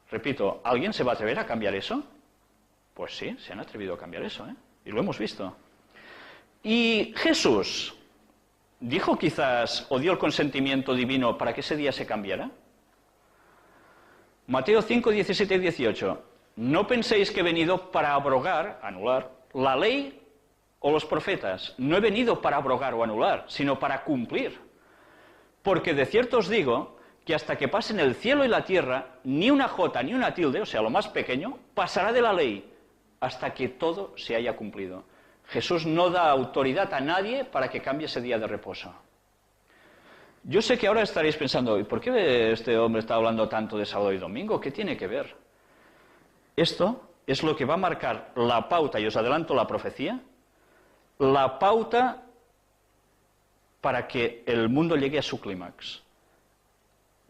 Repito, ¿alguien se va a atrever a cambiar eso? Pues sí, se han atrevido a cambiar eso, ¿eh? Y lo hemos visto. Y Jesús dijo quizás, o dio el consentimiento divino para que ese día se cambiara. Mateo 5, 17 y 18. No penséis que he venido para abrogar, anular, la ley o los profetas. No he venido para abrogar o anular, sino para cumplir. Porque de cierto os digo que hasta que pasen el cielo y la tierra, ni una jota ni una tilde, o sea, lo más pequeño, pasará de la ley hasta que todo se haya cumplido. Jesús no da autoridad a nadie para que cambie ese día de reposo. Yo sé que ahora estaréis pensando, ¿y por qué este hombre está hablando tanto de sábado y domingo? ¿Qué tiene que ver? Esto es lo que va a marcar la pauta, y os adelanto la profecía, la pauta para que el mundo llegue a su clímax.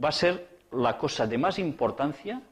Va a ser la cosa de más importancia